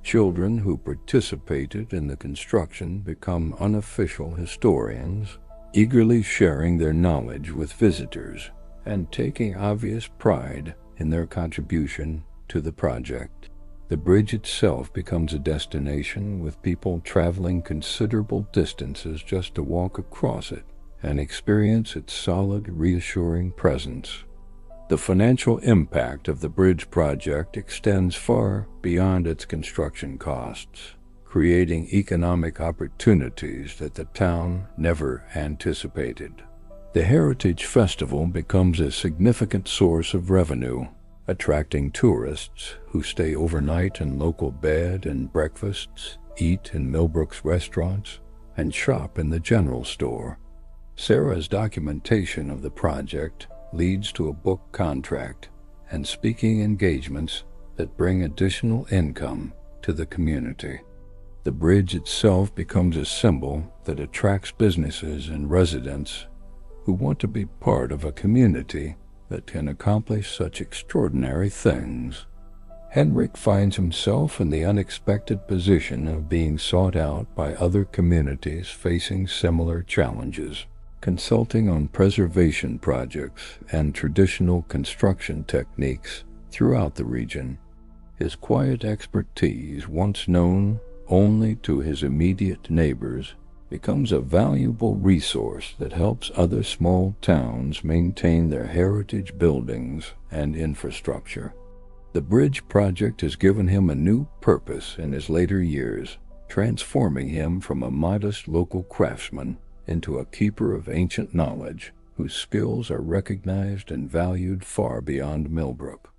Children who participated in the construction become unofficial historians, eagerly sharing their knowledge with visitors and taking obvious pride in their contribution to the project. The bridge itself becomes a destination, with people traveling considerable distances just to walk across it and experience its solid, reassuring presence. The financial impact of the bridge project extends far beyond its construction costs, creating economic opportunities that the town never anticipated. The Heritage Festival becomes a significant source of revenue, attracting tourists who stay overnight in local bed and breakfasts, eat in Millbrook's restaurants, and shop in the general store. Sarah's documentation of the project leads to a book contract and speaking engagements that bring additional income to the community. The bridge itself becomes a symbol that attracts businesses and residents who want to be part of a community that can accomplish such extraordinary things. Henrik finds himself in the unexpected position of being sought out by other communities facing similar challenges, consulting on preservation projects and traditional construction techniques throughout the region. His quiet expertise, once known only to his immediate neighbors, becomes a valuable resource that helps other small towns maintain their heritage buildings and infrastructure. The bridge project has given him a new purpose in his later years, transforming him from a modest local craftsman into a keeper of ancient knowledge whose skills are recognized and valued far beyond Millbrook.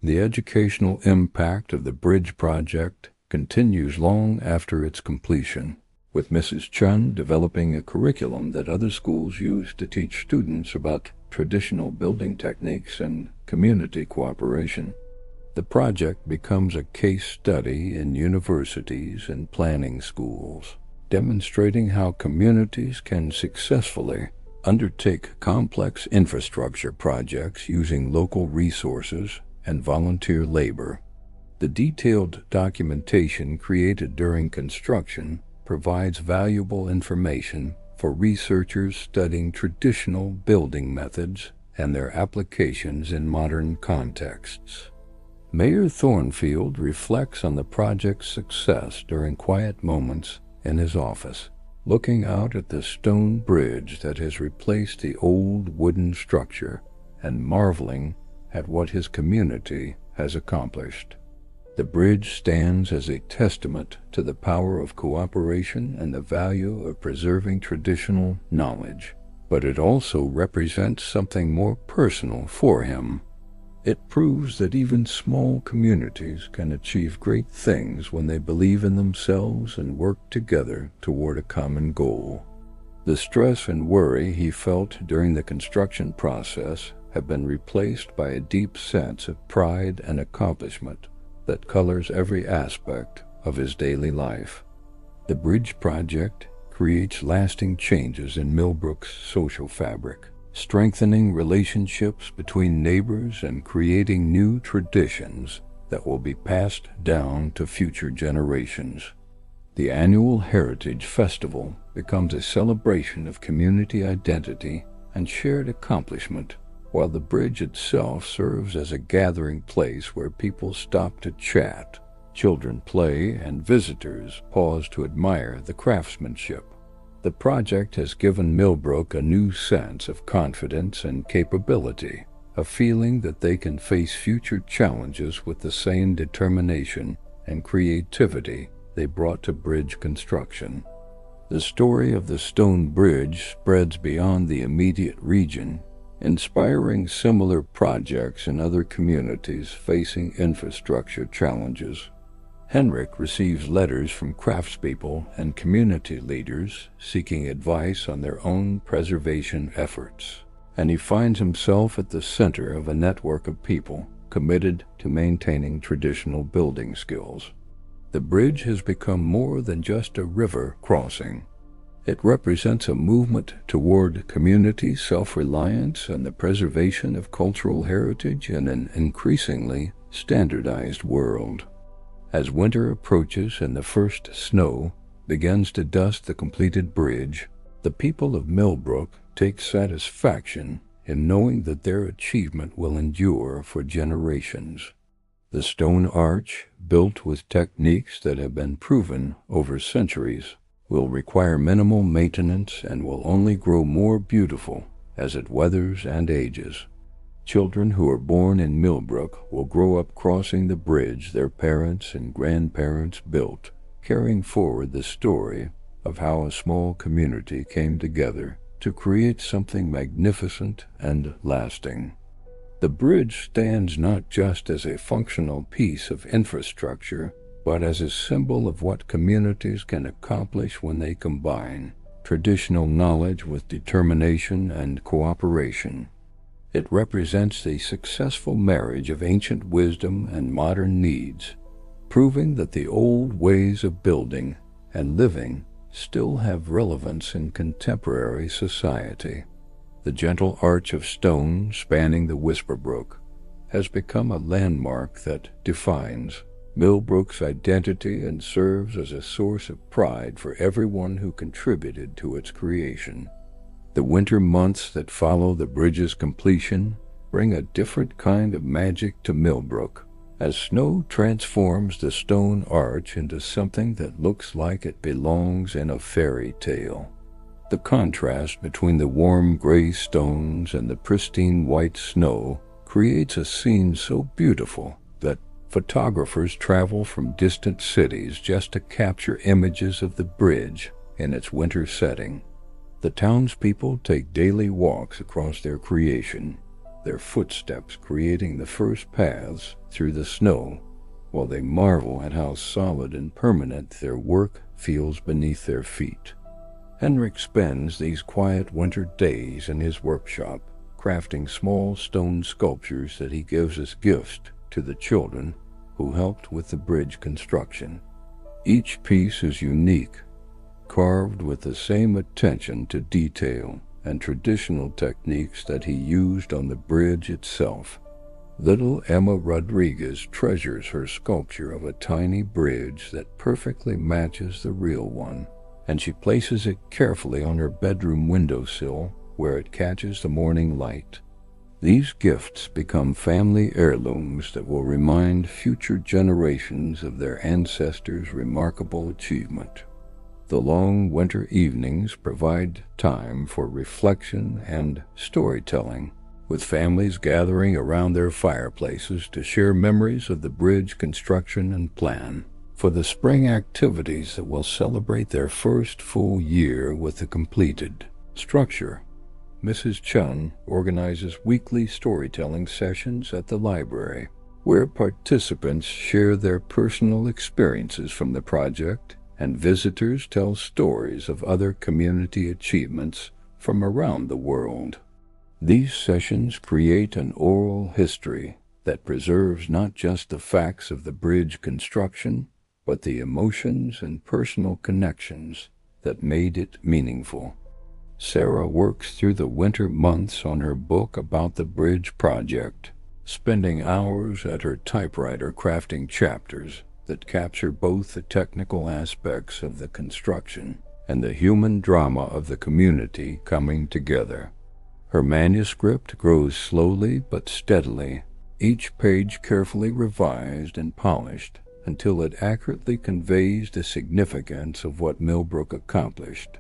The educational impact of the bridge project continues long after its completion, with Mrs. Chun developing a curriculum that other schools use to teach students about traditional building techniques and community cooperation. The project becomes a case study in universities and planning schools, demonstrating how communities can successfully undertake complex infrastructure projects using local resources and volunteer labor. The detailed documentation created during construction provides valuable information for researchers studying traditional building methods and their applications in modern contexts. Mayor Thornfield reflects on the project's success during quiet moments in his office, looking out at the stone bridge that has replaced the old wooden structure and marveling at what his community has accomplished. The bridge stands as a testament to the power of cooperation and the value of preserving traditional knowledge, but it also represents something more personal for him. It proves that even small communities can achieve great things when they believe in themselves and work together toward a common goal. The stress and worry he felt during the construction process have been replaced by a deep sense of pride and accomplishment that colors every aspect of his daily life. The bridge project creates lasting changes in Millbrook's social fabric, strengthening relationships between neighbors and creating new traditions that will be passed down to future generations. The annual Heritage Festival becomes a celebration of community identity and shared accomplishment, while the bridge itself serves as a gathering place where people stop to chat, children play, and visitors pause to admire the craftsmanship. The project has given Millbrook a new sense of confidence and capability, a feeling that they can face future challenges with the same determination and creativity they brought to bridge construction. The story of the stone bridge spreads beyond the immediate region, inspiring similar projects in other communities facing infrastructure challenges. Henrik receives letters from craftspeople and community leaders seeking advice on their own preservation efforts, and he finds himself at the center of a network of people committed to maintaining traditional building skills. The bridge has become more than just a river crossing. It represents a movement toward community self-reliance and the preservation of cultural heritage in an increasingly standardized world. As winter approaches and the first snow begins to dust the completed bridge, the people of Millbrook take satisfaction in knowing that their achievement will endure for generations. The stone arch, built with techniques that have been proven over centuries, will require minimal maintenance and will only grow more beautiful as it weathers and ages. Children who are born in Millbrook will grow up crossing the bridge their parents and grandparents built, carrying forward the story of how a small community came together to create something magnificent and lasting. The bridge stands not just as a functional piece of infrastructure, but as a symbol of what communities can accomplish when they combine traditional knowledge with determination and cooperation. It represents the successful marriage of ancient wisdom and modern needs, proving that the old ways of building and living still have relevance in contemporary society. The gentle arch of stone spanning the Whisper Brook has become a landmark that defines Millbrook's identity and serves as a source of pride for everyone who contributed to its creation. The winter months that follow the bridge's completion bring a different kind of magic to Millbrook, as snow transforms the stone arch into something that looks like it belongs in a fairy tale. The contrast between the warm gray stones and the pristine white snow creates a scene so beautiful that photographers travel from distant cities just to capture images of the bridge in its winter setting. The townspeople take daily walks across their creation, their footsteps creating the first paths through the snow, while they marvel at how solid and permanent their work feels beneath their feet. Henrik spends these quiet winter days in his workshop, crafting small stone sculptures that he gives as gifts to the children who helped with the bridge construction. Each piece is unique, carved with the same attention to detail and traditional techniques that he used on the bridge itself. Little Emma Rodriguez treasures her sculpture of a tiny bridge that perfectly matches the real one, and she places it carefully on her bedroom windowsill where it catches the morning light. These gifts become family heirlooms that will remind future generations of their ancestors' remarkable achievement. The long winter evenings provide time for reflection and storytelling, with families gathering around their fireplaces to share memories of the bridge construction and plan for the spring activities that will celebrate their first full year with the completed structure. Mrs. Chun organizes weekly storytelling sessions at the library, where participants share their personal experiences from the project, and visitors tell stories of other community achievements from around the world. These sessions create an oral history that preserves not just the facts of the bridge construction, but the emotions and personal connections that made it meaningful. Sarah works through the winter months on her book about the bridge project, spending hours at her typewriter crafting chapters that capture both the technical aspects of the construction and the human drama of the community coming together. Her manuscript grows slowly but steadily, each page carefully revised and polished until it accurately conveys the significance of what Millbrook accomplished.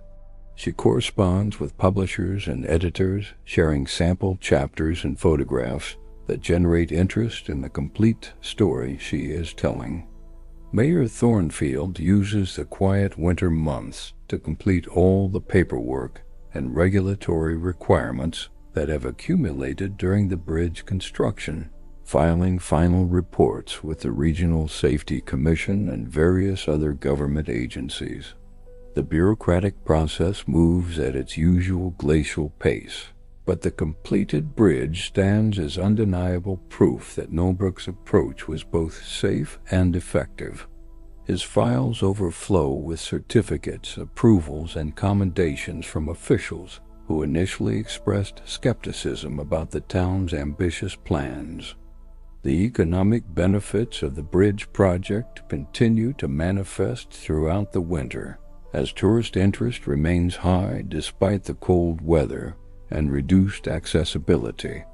She corresponds with publishers and editors, sharing sample chapters and photographs that generate interest in the complete story she is telling. Mayor Thornfield uses the quiet winter months to complete all the paperwork and regulatory requirements that have accumulated during the bridge construction, filing final reports with the Regional Safety Commission and various other government agencies. The bureaucratic process moves at its usual glacial pace, but the completed bridge stands as undeniable proof that Millbrook's approach was both safe and effective. His files overflow with certificates, approvals, and commendations from officials who initially expressed skepticism about the town's ambitious plans. The economic benefits of the bridge project continue to manifest throughout the winter, as tourist interest remains high despite the cold weather and reduced accessibility.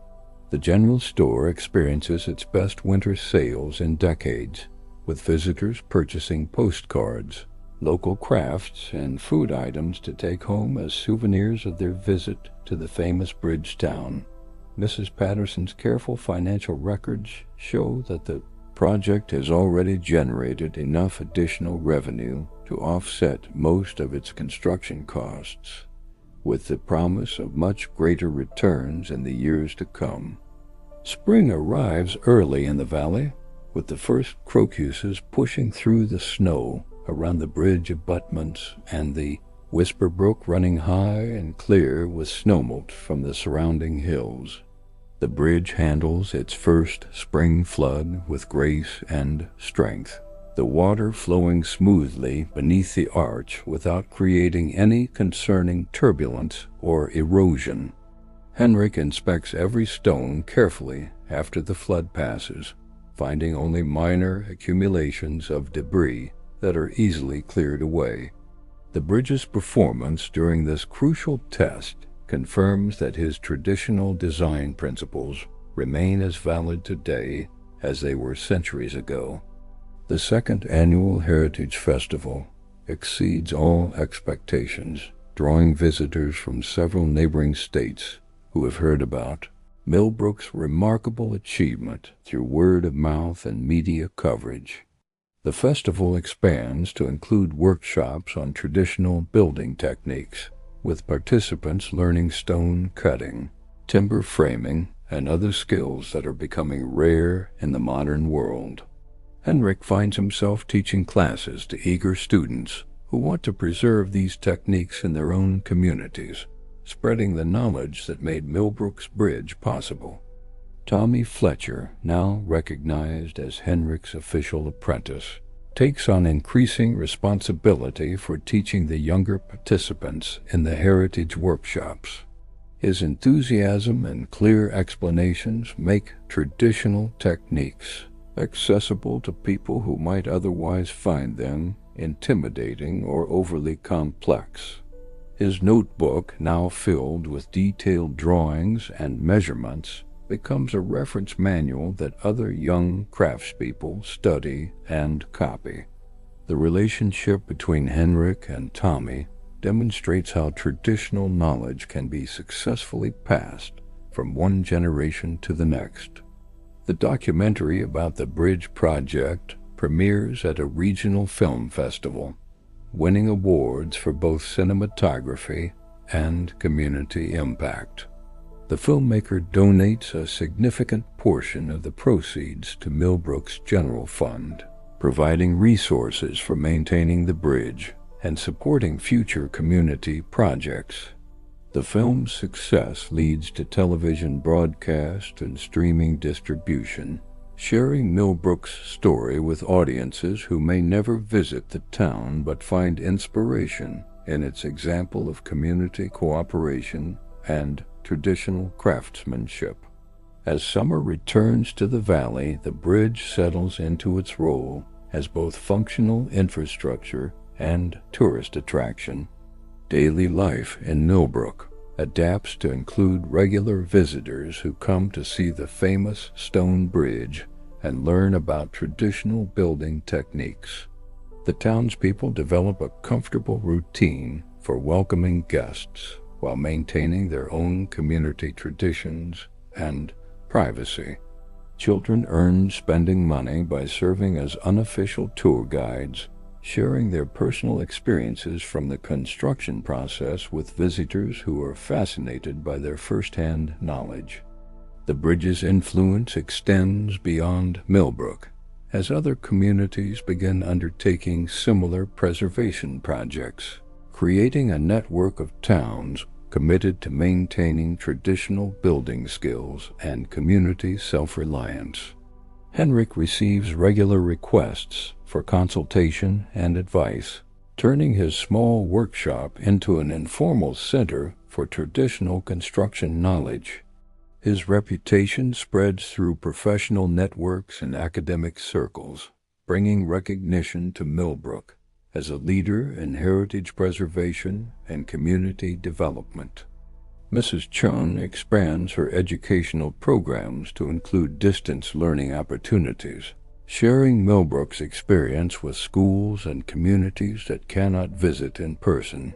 The general store experiences its best winter sales in decades, with visitors purchasing postcards, local crafts, and food items to take home as souvenirs of their visit to the famous bridge town. Mrs. Patterson's careful financial records show that the project has already generated enough additional revenue to offset most of its construction costs, with the promise of much greater returns in the years to come. Spring arrives early in the valley, with the first crocuses pushing through the snow around the bridge abutments and the Whisper Brook running high and clear with snowmelt from the surrounding hills. The bridge handles its first spring flood with grace and strength, the water flowing smoothly beneath the arch without creating any concerning turbulence or erosion. Henrik inspects every stone carefully after the flood passes, finding only minor accumulations of debris that are easily cleared away. The bridge's performance during this crucial test confirms that his traditional design principles remain as valid today as they were centuries ago. The second annual Heritage Festival exceeds all expectations, drawing visitors from several neighboring states who have heard about Millbrook's remarkable achievement through word of mouth and media coverage. The festival expands to include workshops on traditional building techniques, with participants learning stone cutting, timber framing, and other skills that are becoming rare in the modern world. Henrik finds himself teaching classes to eager students who want to preserve these techniques in their own communities, spreading the knowledge that made Millbrook's bridge possible. Tommy Fletcher, now recognized as Henrik's official apprentice, takes on increasing responsibility for teaching the younger participants in the heritage workshops. His enthusiasm and clear explanations make traditional techniques accessible to people who might otherwise find them intimidating or overly complex. His notebook, now filled with detailed drawings and measurements, becomes a reference manual that other young craftspeople study and copy. The relationship between Henrik and Tommy demonstrates how traditional knowledge can be successfully passed from one generation to the next. The documentary about the bridge project premieres at a regional film festival, winning awards for both cinematography and community impact. The filmmaker donates a significant portion of the proceeds to Millbrook's general fund, providing resources for maintaining the bridge and supporting future community projects. The film's success leads to television broadcast and streaming distribution, sharing Millbrook's story with audiences who may never visit the town but find inspiration in its example of community cooperation and traditional craftsmanship. As summer returns to the valley, the bridge settles into its role as both functional infrastructure and tourist attraction. Daily life in Millbrook adapts to include regular visitors who come to see the famous stone bridge and learn about traditional building techniques. The townspeople develop a comfortable routine for welcoming guests while maintaining their own community traditions and privacy. Children earn spending money by serving as unofficial tour guides, sharing their personal experiences from the construction process with visitors who are fascinated by their first-hand knowledge. The bridge's influence extends beyond Millbrook, as other communities begin undertaking similar preservation projects, creating a network of towns committed to maintaining traditional building skills and community self-reliance. Henrik receives regular requests for consultation and advice, turning his small workshop into an informal center for traditional construction knowledge. His reputation spreads through professional networks and academic circles, bringing recognition to Millbrook as a leader in heritage preservation and community development. Mrs. Chun expands her educational programs to include distance learning opportunities, sharing Millbrook's experience with schools and communities that cannot visit in person.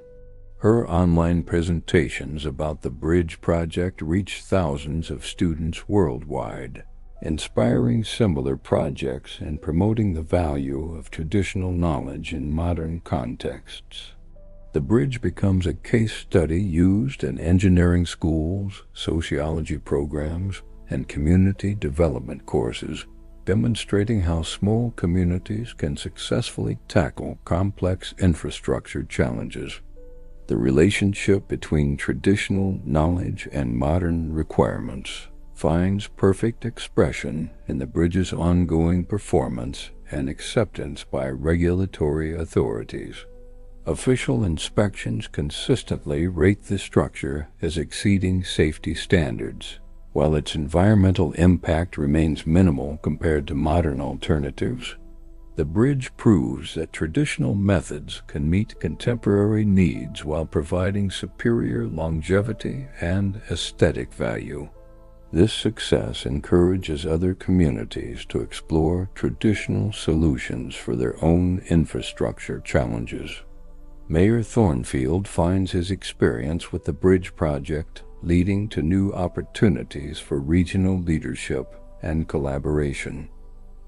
Her online presentations about the Bridge Project reach thousands of students worldwide, inspiring similar projects and promoting the value of traditional knowledge in modern contexts. The bridge becomes a case study used in engineering schools, sociology programs, and community development courses, demonstrating how small communities can successfully tackle complex infrastructure challenges. The relationship between traditional knowledge and modern requirements finds perfect expression in the bridge's ongoing performance and acceptance by regulatory authorities. Official inspections consistently rate the structure as exceeding safety standards, while its environmental impact remains minimal compared to modern alternatives. The bridge proves that traditional methods can meet contemporary needs while providing superior longevity and aesthetic value. This success encourages other communities to explore traditional solutions for their own infrastructure challenges. Mayor Thornfield finds his experience with the Bridge Project leading to new opportunities for regional leadership and collaboration.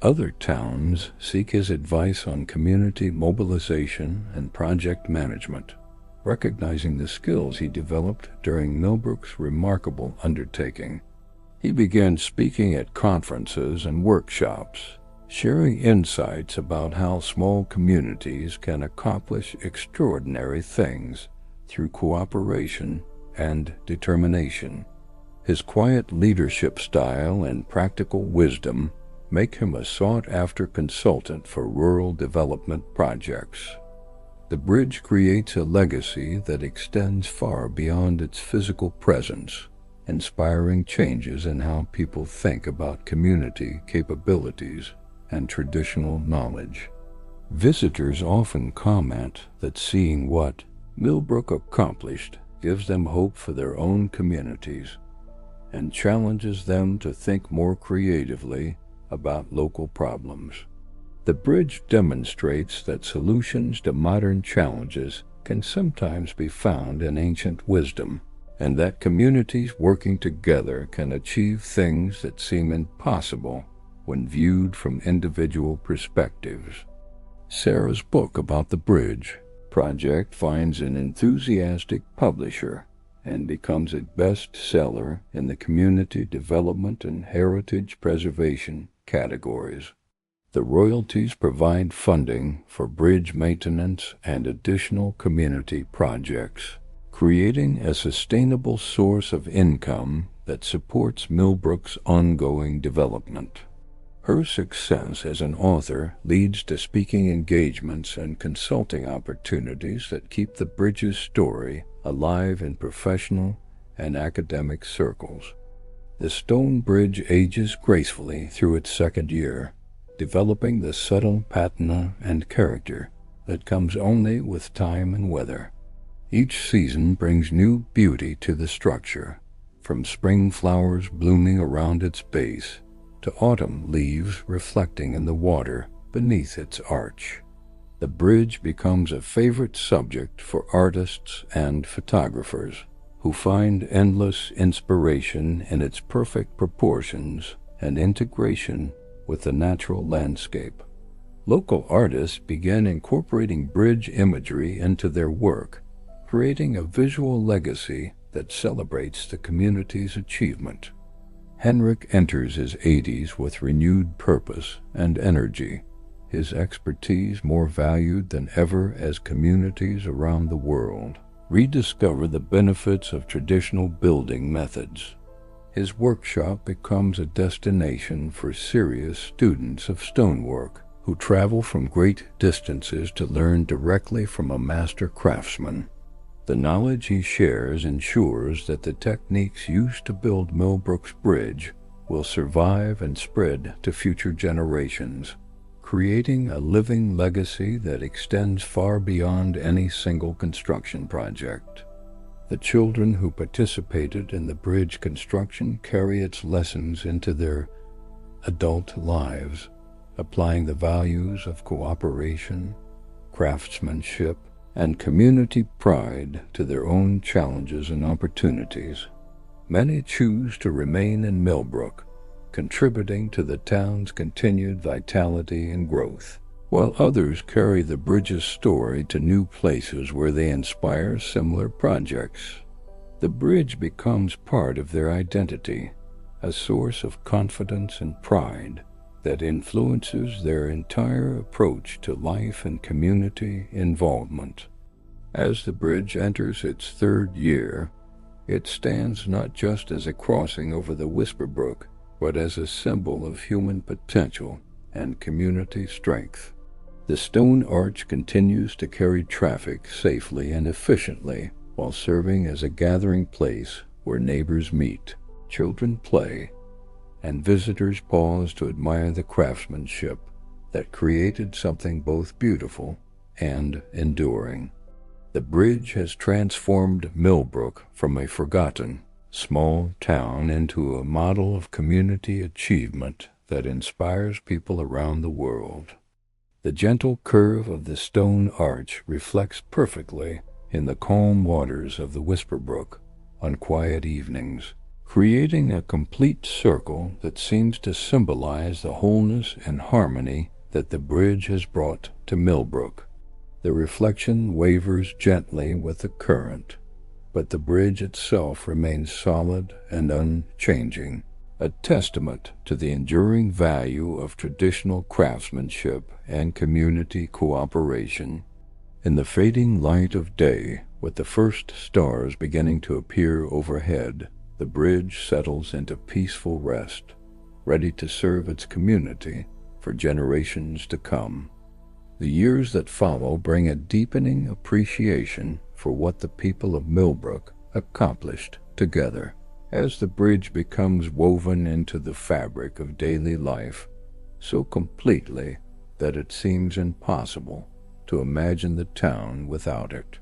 Other towns seek his advice on community mobilization and project management, recognizing the skills he developed during Millbrook's remarkable undertaking. He began speaking at conferences and workshops, sharing insights about how small communities can accomplish extraordinary things through cooperation and determination. His quiet leadership style and practical wisdom make him a sought-after consultant for rural development projects. The bridge creates a legacy that extends far beyond its physical presence, inspiring changes in how people think about community capabilities and traditional knowledge. Visitors often comment that seeing what Millbrook accomplished gives them hope for their own communities and challenges them to think more creatively about local problems. The bridge demonstrates that solutions to modern challenges can sometimes be found in ancient wisdom, and that communities working together can achieve things that seem impossible when viewed from individual perspectives. Sarah's book about the bridge, project finds an enthusiastic publisher and becomes a bestseller in the community development and heritage preservation categories. The royalties provide funding for bridge maintenance and additional community projects, creating a sustainable source of income that supports Millbrook's ongoing development. Her success as an author leads to speaking engagements and consulting opportunities that keep the bridge's story alive in professional and academic circles. The stone bridge ages gracefully through its second year, developing the subtle patina and character that comes only with time and weather. Each season brings new beauty to the structure, from spring flowers blooming around its base to autumn leaves reflecting in the water beneath its arch. The bridge becomes a favorite subject for artists and photographers who find endless inspiration in its perfect proportions and integration with the natural landscape. Local artists began incorporating bridge imagery into their work, creating a visual legacy that celebrates the community's achievement. Henrik enters his 80s with renewed purpose and energy, his expertise more valued than ever as communities around the world rediscover the benefits of traditional building methods. His workshop becomes a destination for serious students of stonework who travel from great distances to learn directly from a master craftsman. The knowledge he shares ensures that the techniques used to build Millbrook's Bridge will survive and spread to future generations, creating a living legacy that extends far beyond any single construction project. The children who participated in the bridge construction carry its lessons into their adult lives, applying the values of cooperation, craftsmanship, and community pride to their own challenges and opportunities. Many choose to remain in Millbrook, contributing to the town's continued vitality and growth, while others carry the bridge's story to new places where they inspire similar projects. The bridge becomes part of their identity, a source of confidence and pride that influences their entire approach to life and community involvement. As the bridge enters its third year, it stands not just as a crossing over the Whisper Brook, but as a symbol of human potential and community strength. The stone arch continues to carry traffic safely and efficiently while serving as a gathering place where neighbors meet, children play, and visitors pause to admire the craftsmanship that created something both beautiful and enduring. The bridge has transformed Millbrook from a forgotten, small town into a model of community achievement that inspires people around the world. The gentle curve of the stone arch reflects perfectly in the calm waters of the Whisper Brook on quiet evenings, creating a complete circle that seems to symbolize the wholeness and harmony that the bridge has brought to Millbrook. The reflection wavers gently with the current, but the bridge itself remains solid and unchanging, a testament to the enduring value of traditional craftsmanship and community cooperation. In the fading light of day, with the first stars beginning to appear overhead, the bridge settles into peaceful rest, ready to serve its community for generations to come. The years that follow bring a deepening appreciation for what the people of Millbrook accomplished together, as the bridge becomes woven into the fabric of daily life so completely that it seems impossible to imagine the town without it.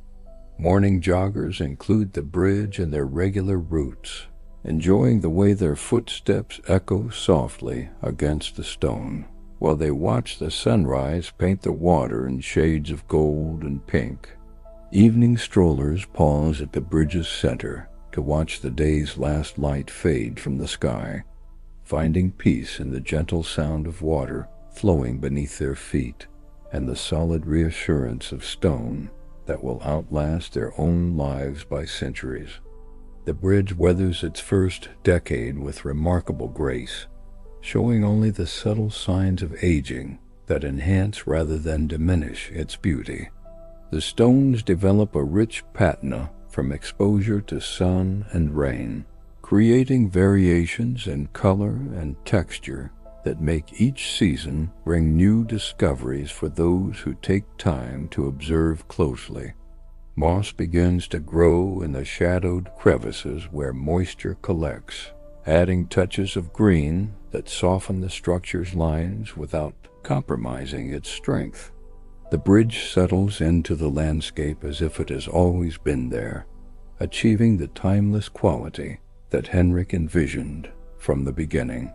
Morning joggers include the bridge in their regular routes, enjoying the way their footsteps echo softly against the stone, while they watch the sunrise paint the water in shades of gold and pink. Evening strollers pause at the bridge's center to watch the day's last light fade from the sky, finding peace in the gentle sound of water flowing beneath their feet and the solid reassurance of stone that will outlast their own lives by centuries. The bridge weathers its first decade with remarkable grace, showing only the subtle signs of aging that enhance rather than diminish its beauty. The stones develop a rich patina from exposure to sun and rain, creating variations in color and texture that make each season bring new discoveries for those who take time to observe closely. Moss begins to grow in the shadowed crevices where moisture collects, adding touches of green that soften the structure's lines without compromising its strength. The bridge settles into the landscape as if it has always been there, achieving the timeless quality that Henrik envisioned from the beginning.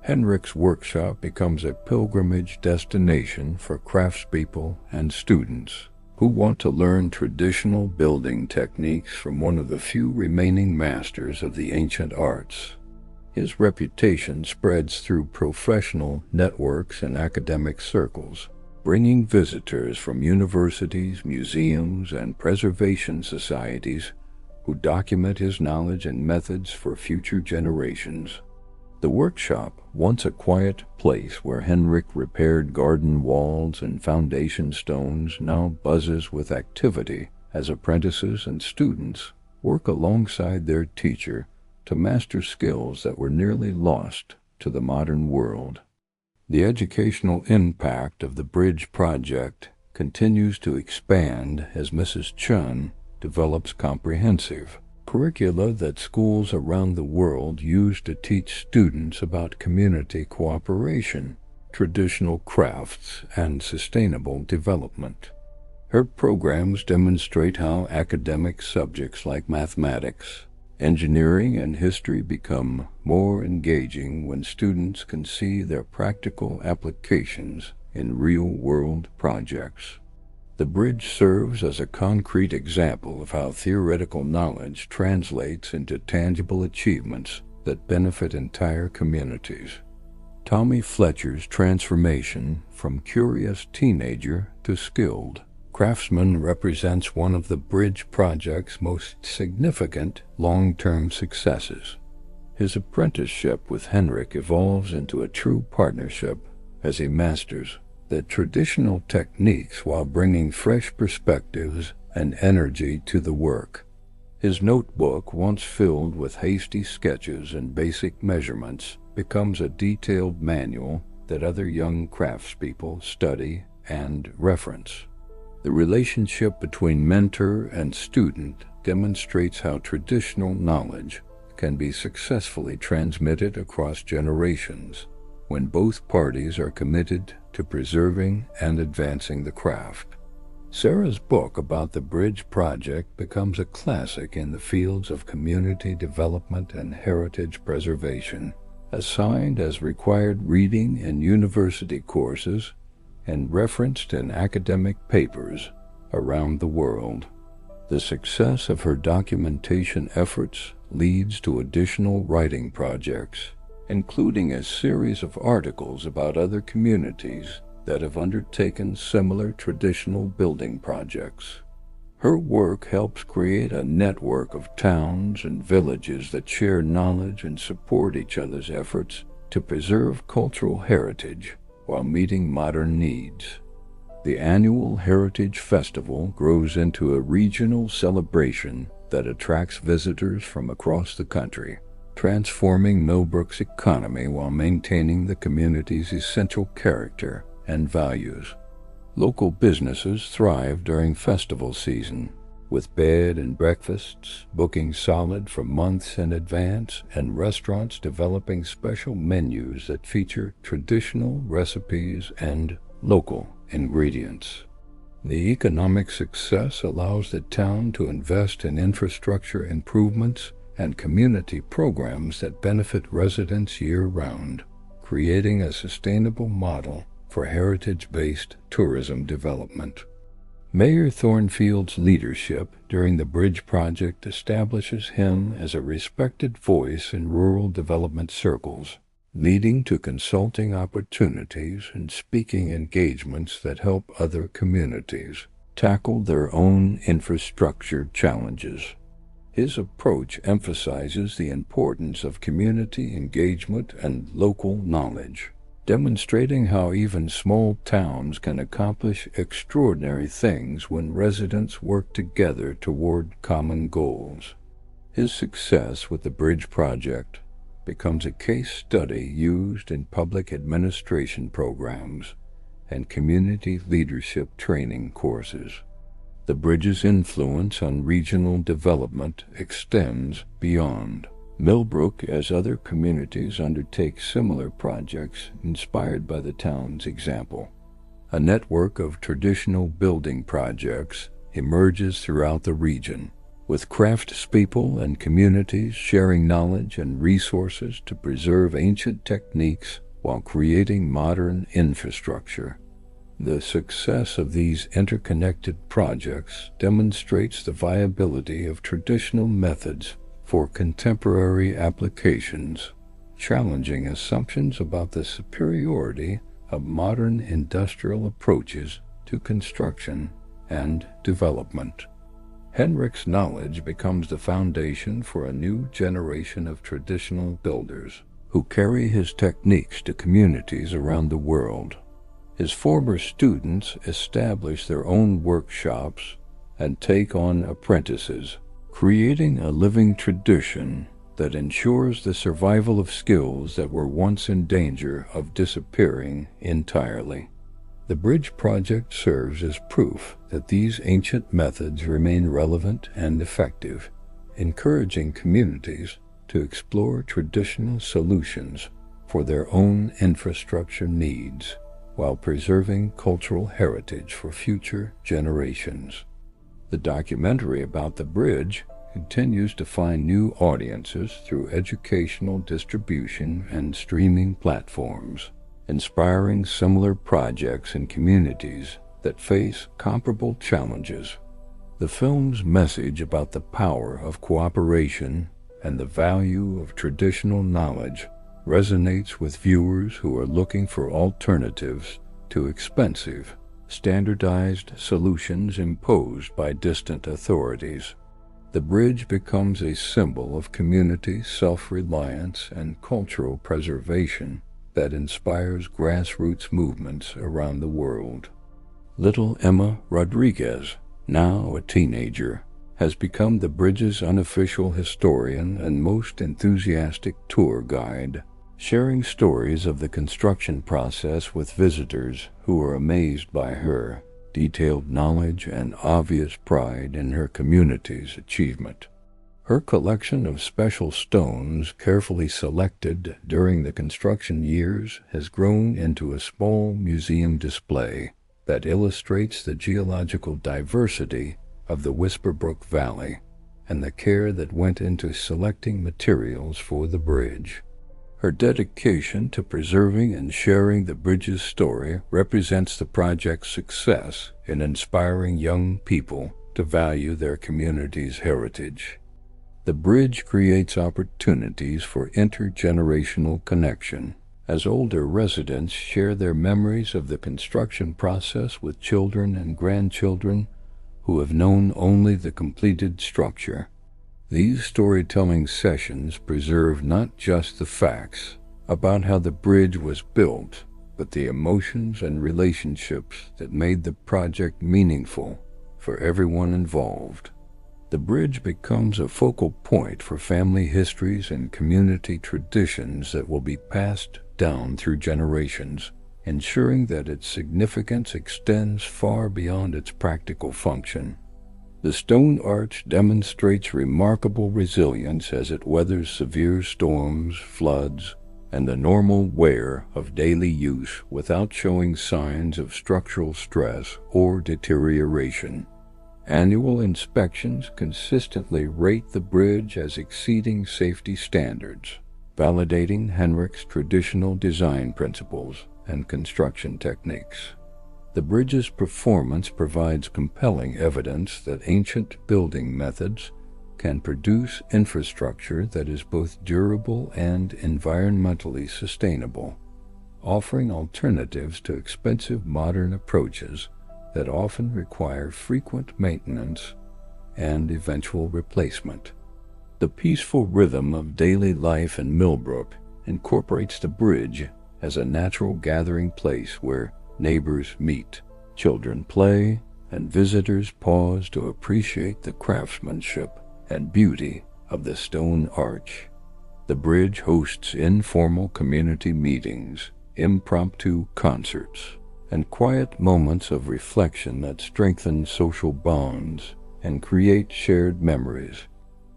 Henrik's workshop becomes a pilgrimage destination for craftspeople and students who want to learn traditional building techniques from one of the few remaining masters of the ancient arts. His reputation spreads through professional networks and academic circles, bringing visitors from universities, museums, and preservation societies who document his knowledge and methods for future generations. The workshop, once a quiet place where Henrik repaired garden walls and foundation stones, now buzzes with activity as apprentices and students work alongside their teacher to master skills that were nearly lost to the modern world. The educational impact of the Bridge Project continues to expand as Mrs. Chun develops comprehensive curricula that schools around the world use to teach students about community cooperation, traditional crafts, and sustainable development. Her programs demonstrate how academic subjects like mathematics, engineering, and history become more engaging when students can see their practical applications in real-world projects. The bridge serves as a concrete example of how theoretical knowledge translates into tangible achievements that benefit entire communities. Tommy Fletcher's transformation from curious teenager to skilled craftsman represents one of the Bridge Project's most significant long-term successes. His apprenticeship with Henrik evolves into a true partnership as he masters the traditional techniques while bringing fresh perspectives and energy to the work. His notebook, once filled with hasty sketches and basic measurements, becomes a detailed manual that other young craftspeople study and reference. The relationship between mentor and student demonstrates how traditional knowledge can be successfully transmitted across generations when both parties are committed to preserving and advancing the craft. Sarah's book about the Bridge Project becomes a classic in the fields of community development and heritage preservation, assigned as required reading in university courses and referenced in academic papers around the world. The success of her documentation efforts leads to additional writing projects, including a series of articles about other communities that have undertaken similar traditional building projects. Her work helps create a network of towns and villages that share knowledge and support each other's efforts to preserve cultural heritage while meeting modern needs. The annual Heritage Festival grows into a regional celebration that attracts visitors from across the country, transforming Millbrook's economy while maintaining the community's essential character and values. Local businesses thrive during festival season, with bed and breakfasts booking solid for months in advance and restaurants developing special menus that feature traditional recipes and local ingredients. The economic success allows the town to invest in infrastructure improvements and community programs that benefit residents year-round, creating a sustainable model for heritage-based tourism development. Mayor Thornfield's leadership during the Bridge Project establishes him as a respected voice in rural development circles, leading to consulting opportunities and speaking engagements that help other communities. tackle their own infrastructure challenges. His approach emphasizes the importance of community engagement and local knowledge, demonstrating how even small towns can accomplish extraordinary things when residents work together toward common goals. His success with the Bridge Project becomes a case study used in public administration programs and community leadership training courses. The bridge's influence on regional development extends beyond Millbrook as other communities undertake similar projects inspired by the town's example. A network of traditional building projects emerges throughout the region, with craftspeople and communities sharing knowledge and resources to preserve ancient techniques while creating modern infrastructure. The success of these interconnected projects demonstrates the viability of traditional methods for contemporary applications, challenging assumptions about the superiority of modern industrial approaches to construction and development. Henrik's knowledge becomes the foundation for a new generation of traditional builders who carry his techniques to communities around the world. His former students establish their own workshops and take on apprentices, creating a living tradition that ensures the survival of skills that were once in danger of disappearing entirely. The Bridge Project serves as proof that these ancient methods remain relevant and effective, encouraging communities to explore traditional solutions for their own infrastructure needs, while preserving cultural heritage for future generations. The documentary about the bridge continues to find new audiences through educational distribution and streaming platforms, inspiring similar projects in communities that face comparable challenges. The film's message about the power of cooperation and the value of traditional knowledge resonates with viewers who are looking for alternatives to expensive, standardized solutions imposed by distant authorities. The bridge becomes a symbol of community self-reliance and cultural preservation that inspires grassroots movements around the world. Little Emma Rodriguez, now a teenager, has become the bridge's unofficial historian and most enthusiastic tour guide, sharing stories of the construction process with visitors who are amazed by her detailed knowledge and obvious pride in her community's achievement. Her collection of special stones, carefully selected during the construction years, has grown into a small museum display that illustrates the geological diversity of the Whisperbrook Valley and the care that went into selecting materials for the bridge. Her dedication to preserving and sharing the bridge's story represents the project's success in inspiring young people to value their community's heritage. The bridge creates opportunities for intergenerational connection, as older residents share their memories of the construction process with children and grandchildren who have known only the completed structure. These storytelling sessions preserve not just the facts about how the bridge was built, but the emotions and relationships that made the project meaningful for everyone involved. The bridge becomes a focal point for family histories and community traditions that will be passed down through generations, ensuring that its significance extends far beyond its practical function. The stone arch demonstrates remarkable resilience as it weathers severe storms, floods, and the normal wear of daily use without showing signs of structural stress or deterioration. Annual inspections consistently rate the bridge as exceeding safety standards, validating Henrik's traditional design principles and construction techniques. The bridge's performance provides compelling evidence that ancient building methods can produce infrastructure that is both durable and environmentally sustainable, offering alternatives to expensive modern approaches that often require frequent maintenance and eventual replacement. The peaceful rhythm of daily life in Millbrook incorporates the bridge as a natural gathering place where neighbors meet, children play, and visitors pause to appreciate the craftsmanship and beauty of the stone arch. The bridge hosts informal community meetings, impromptu concerts, and quiet moments of reflection that strengthen social bonds and create shared memories.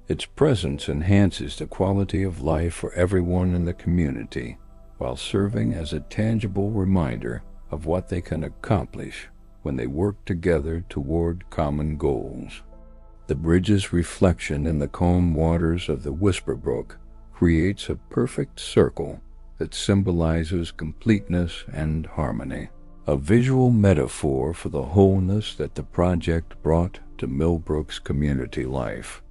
Its presence enhances the quality of life for everyone in the community, while serving as a tangible reminder of what they can accomplish when they work together toward common goals. The bridge's reflection in the calm waters of the Whisper Brook creates a perfect circle that symbolizes completeness and harmony, a visual metaphor for the wholeness that the project brought to Millbrook's community life.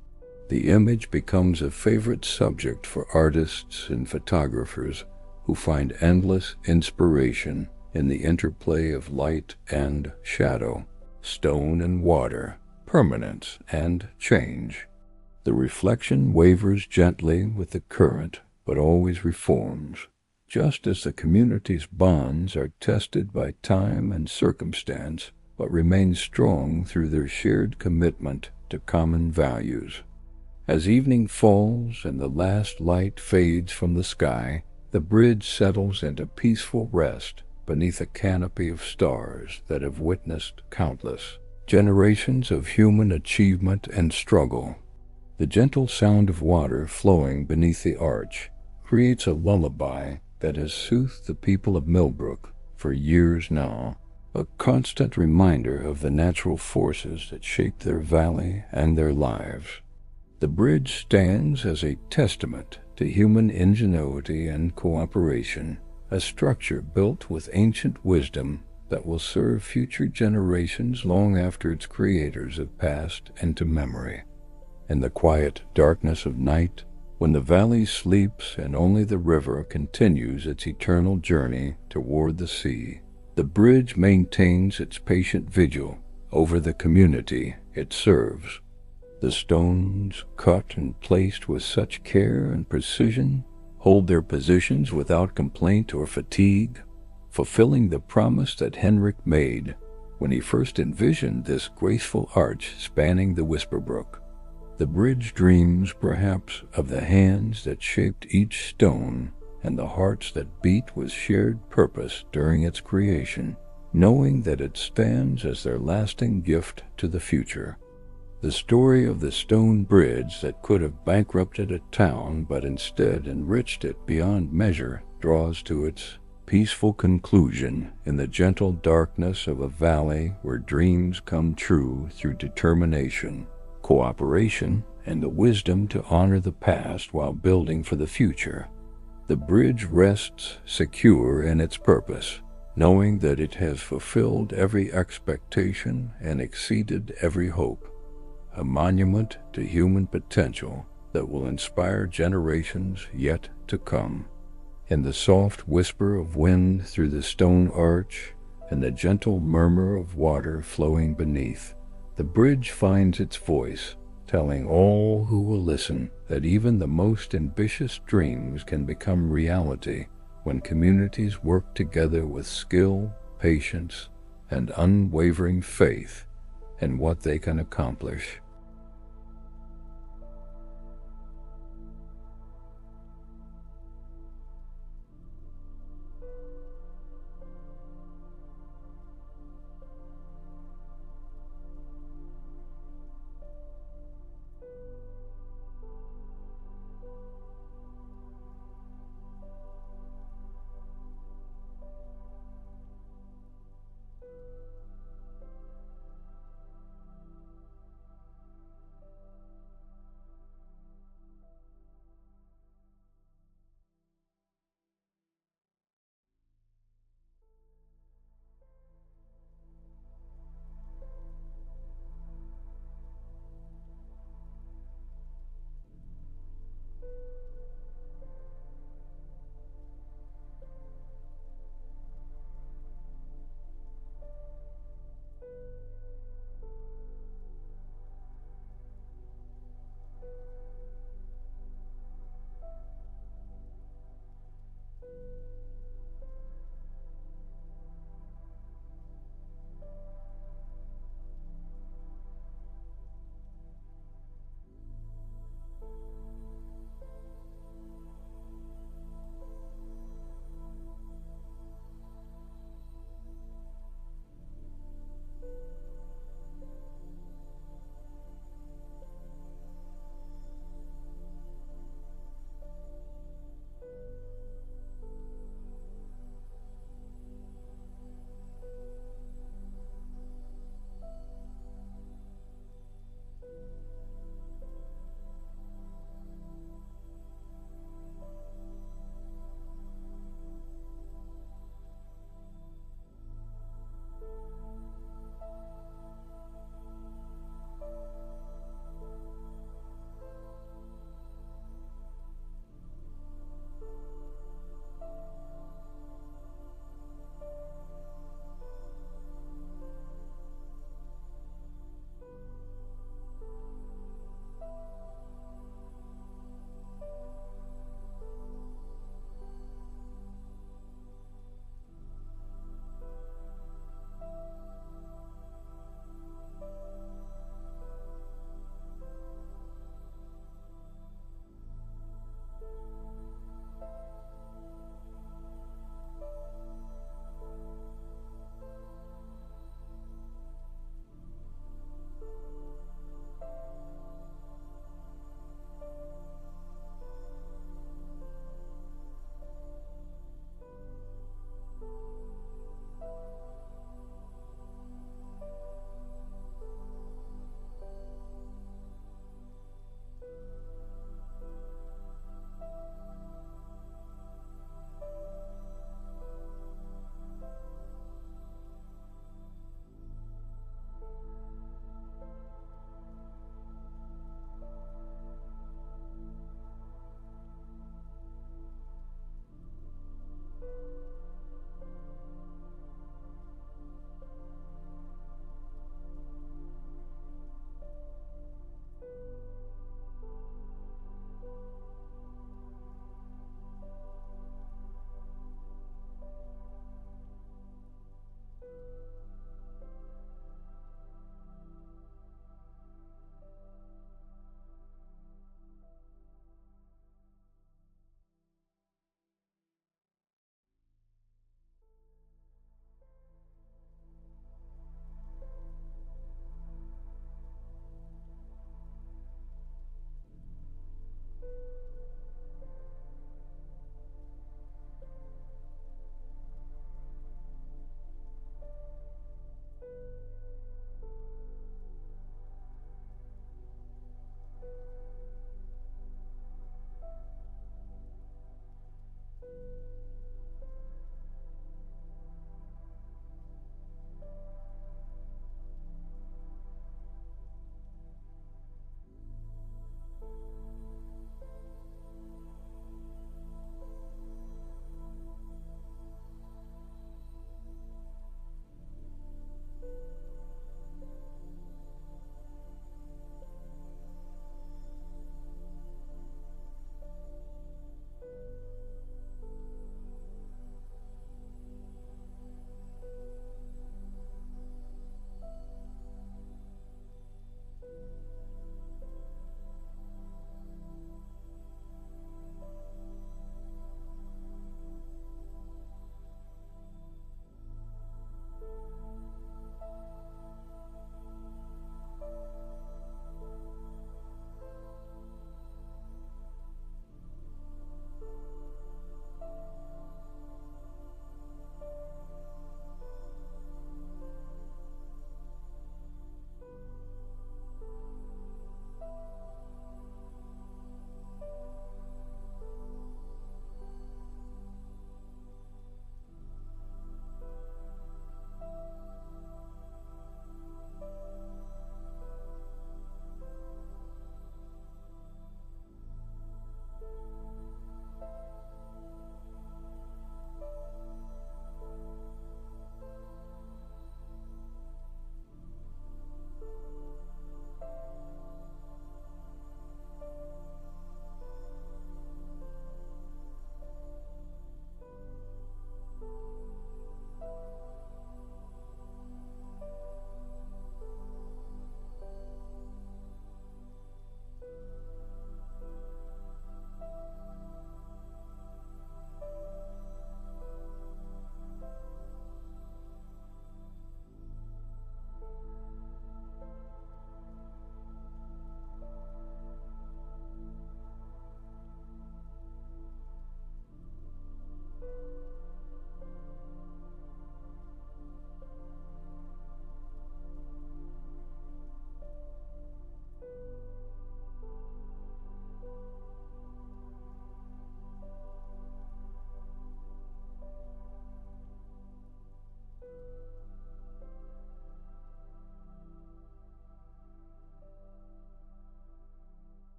The image becomes a favorite subject for artists and photographers who find endless inspiration in the interplay of light and shadow, stone and water, permanence and change. The reflection wavers gently with the current, but always reforms, just as the community's bonds are tested by time and circumstance, but remain strong through their shared commitment to common values. As evening falls and the last light fades from the sky, the bridge settles into peaceful rest beneath a canopy of stars that have witnessed countless generations of human achievement and struggle. The gentle sound of water flowing beneath the arch creates a lullaby that has soothed the people of Millbrook for years now, a constant reminder of the natural forces that shape their valley and their lives. The bridge stands as a testament to human ingenuity and cooperation, a structure built with ancient wisdom that will serve future generations long after its creators have passed into memory. In the quiet darkness of night, when the valley sleeps and only the river continues its eternal journey toward the sea, the bridge maintains its patient vigil over the community it serves. The stones, cut and placed with such care and precision, hold their positions without complaint or fatigue, fulfilling the promise that Henrik made when he first envisioned this graceful arch spanning the Whisper Brook. The bridge dreams, perhaps, of the hands that shaped each stone and the hearts that beat with shared purpose during its creation, knowing that it stands as their lasting gift to the future. The story of the stone bridge that could have bankrupted a town but instead enriched it beyond measure draws to its peaceful conclusion in the gentle darkness of a valley where dreams come true through determination, cooperation, and the wisdom to honor the past while building for the future. The bridge rests secure in its purpose, knowing that it has fulfilled every expectation and exceeded every hope, a monument to human potential that will inspire generations yet to come. In the soft whisper of wind through the stone arch and the gentle murmur of water flowing beneath, the bridge finds its voice, telling all who will listen that even the most ambitious dreams can become reality when communities work together with skill, patience, and unwavering faith in what they can accomplish.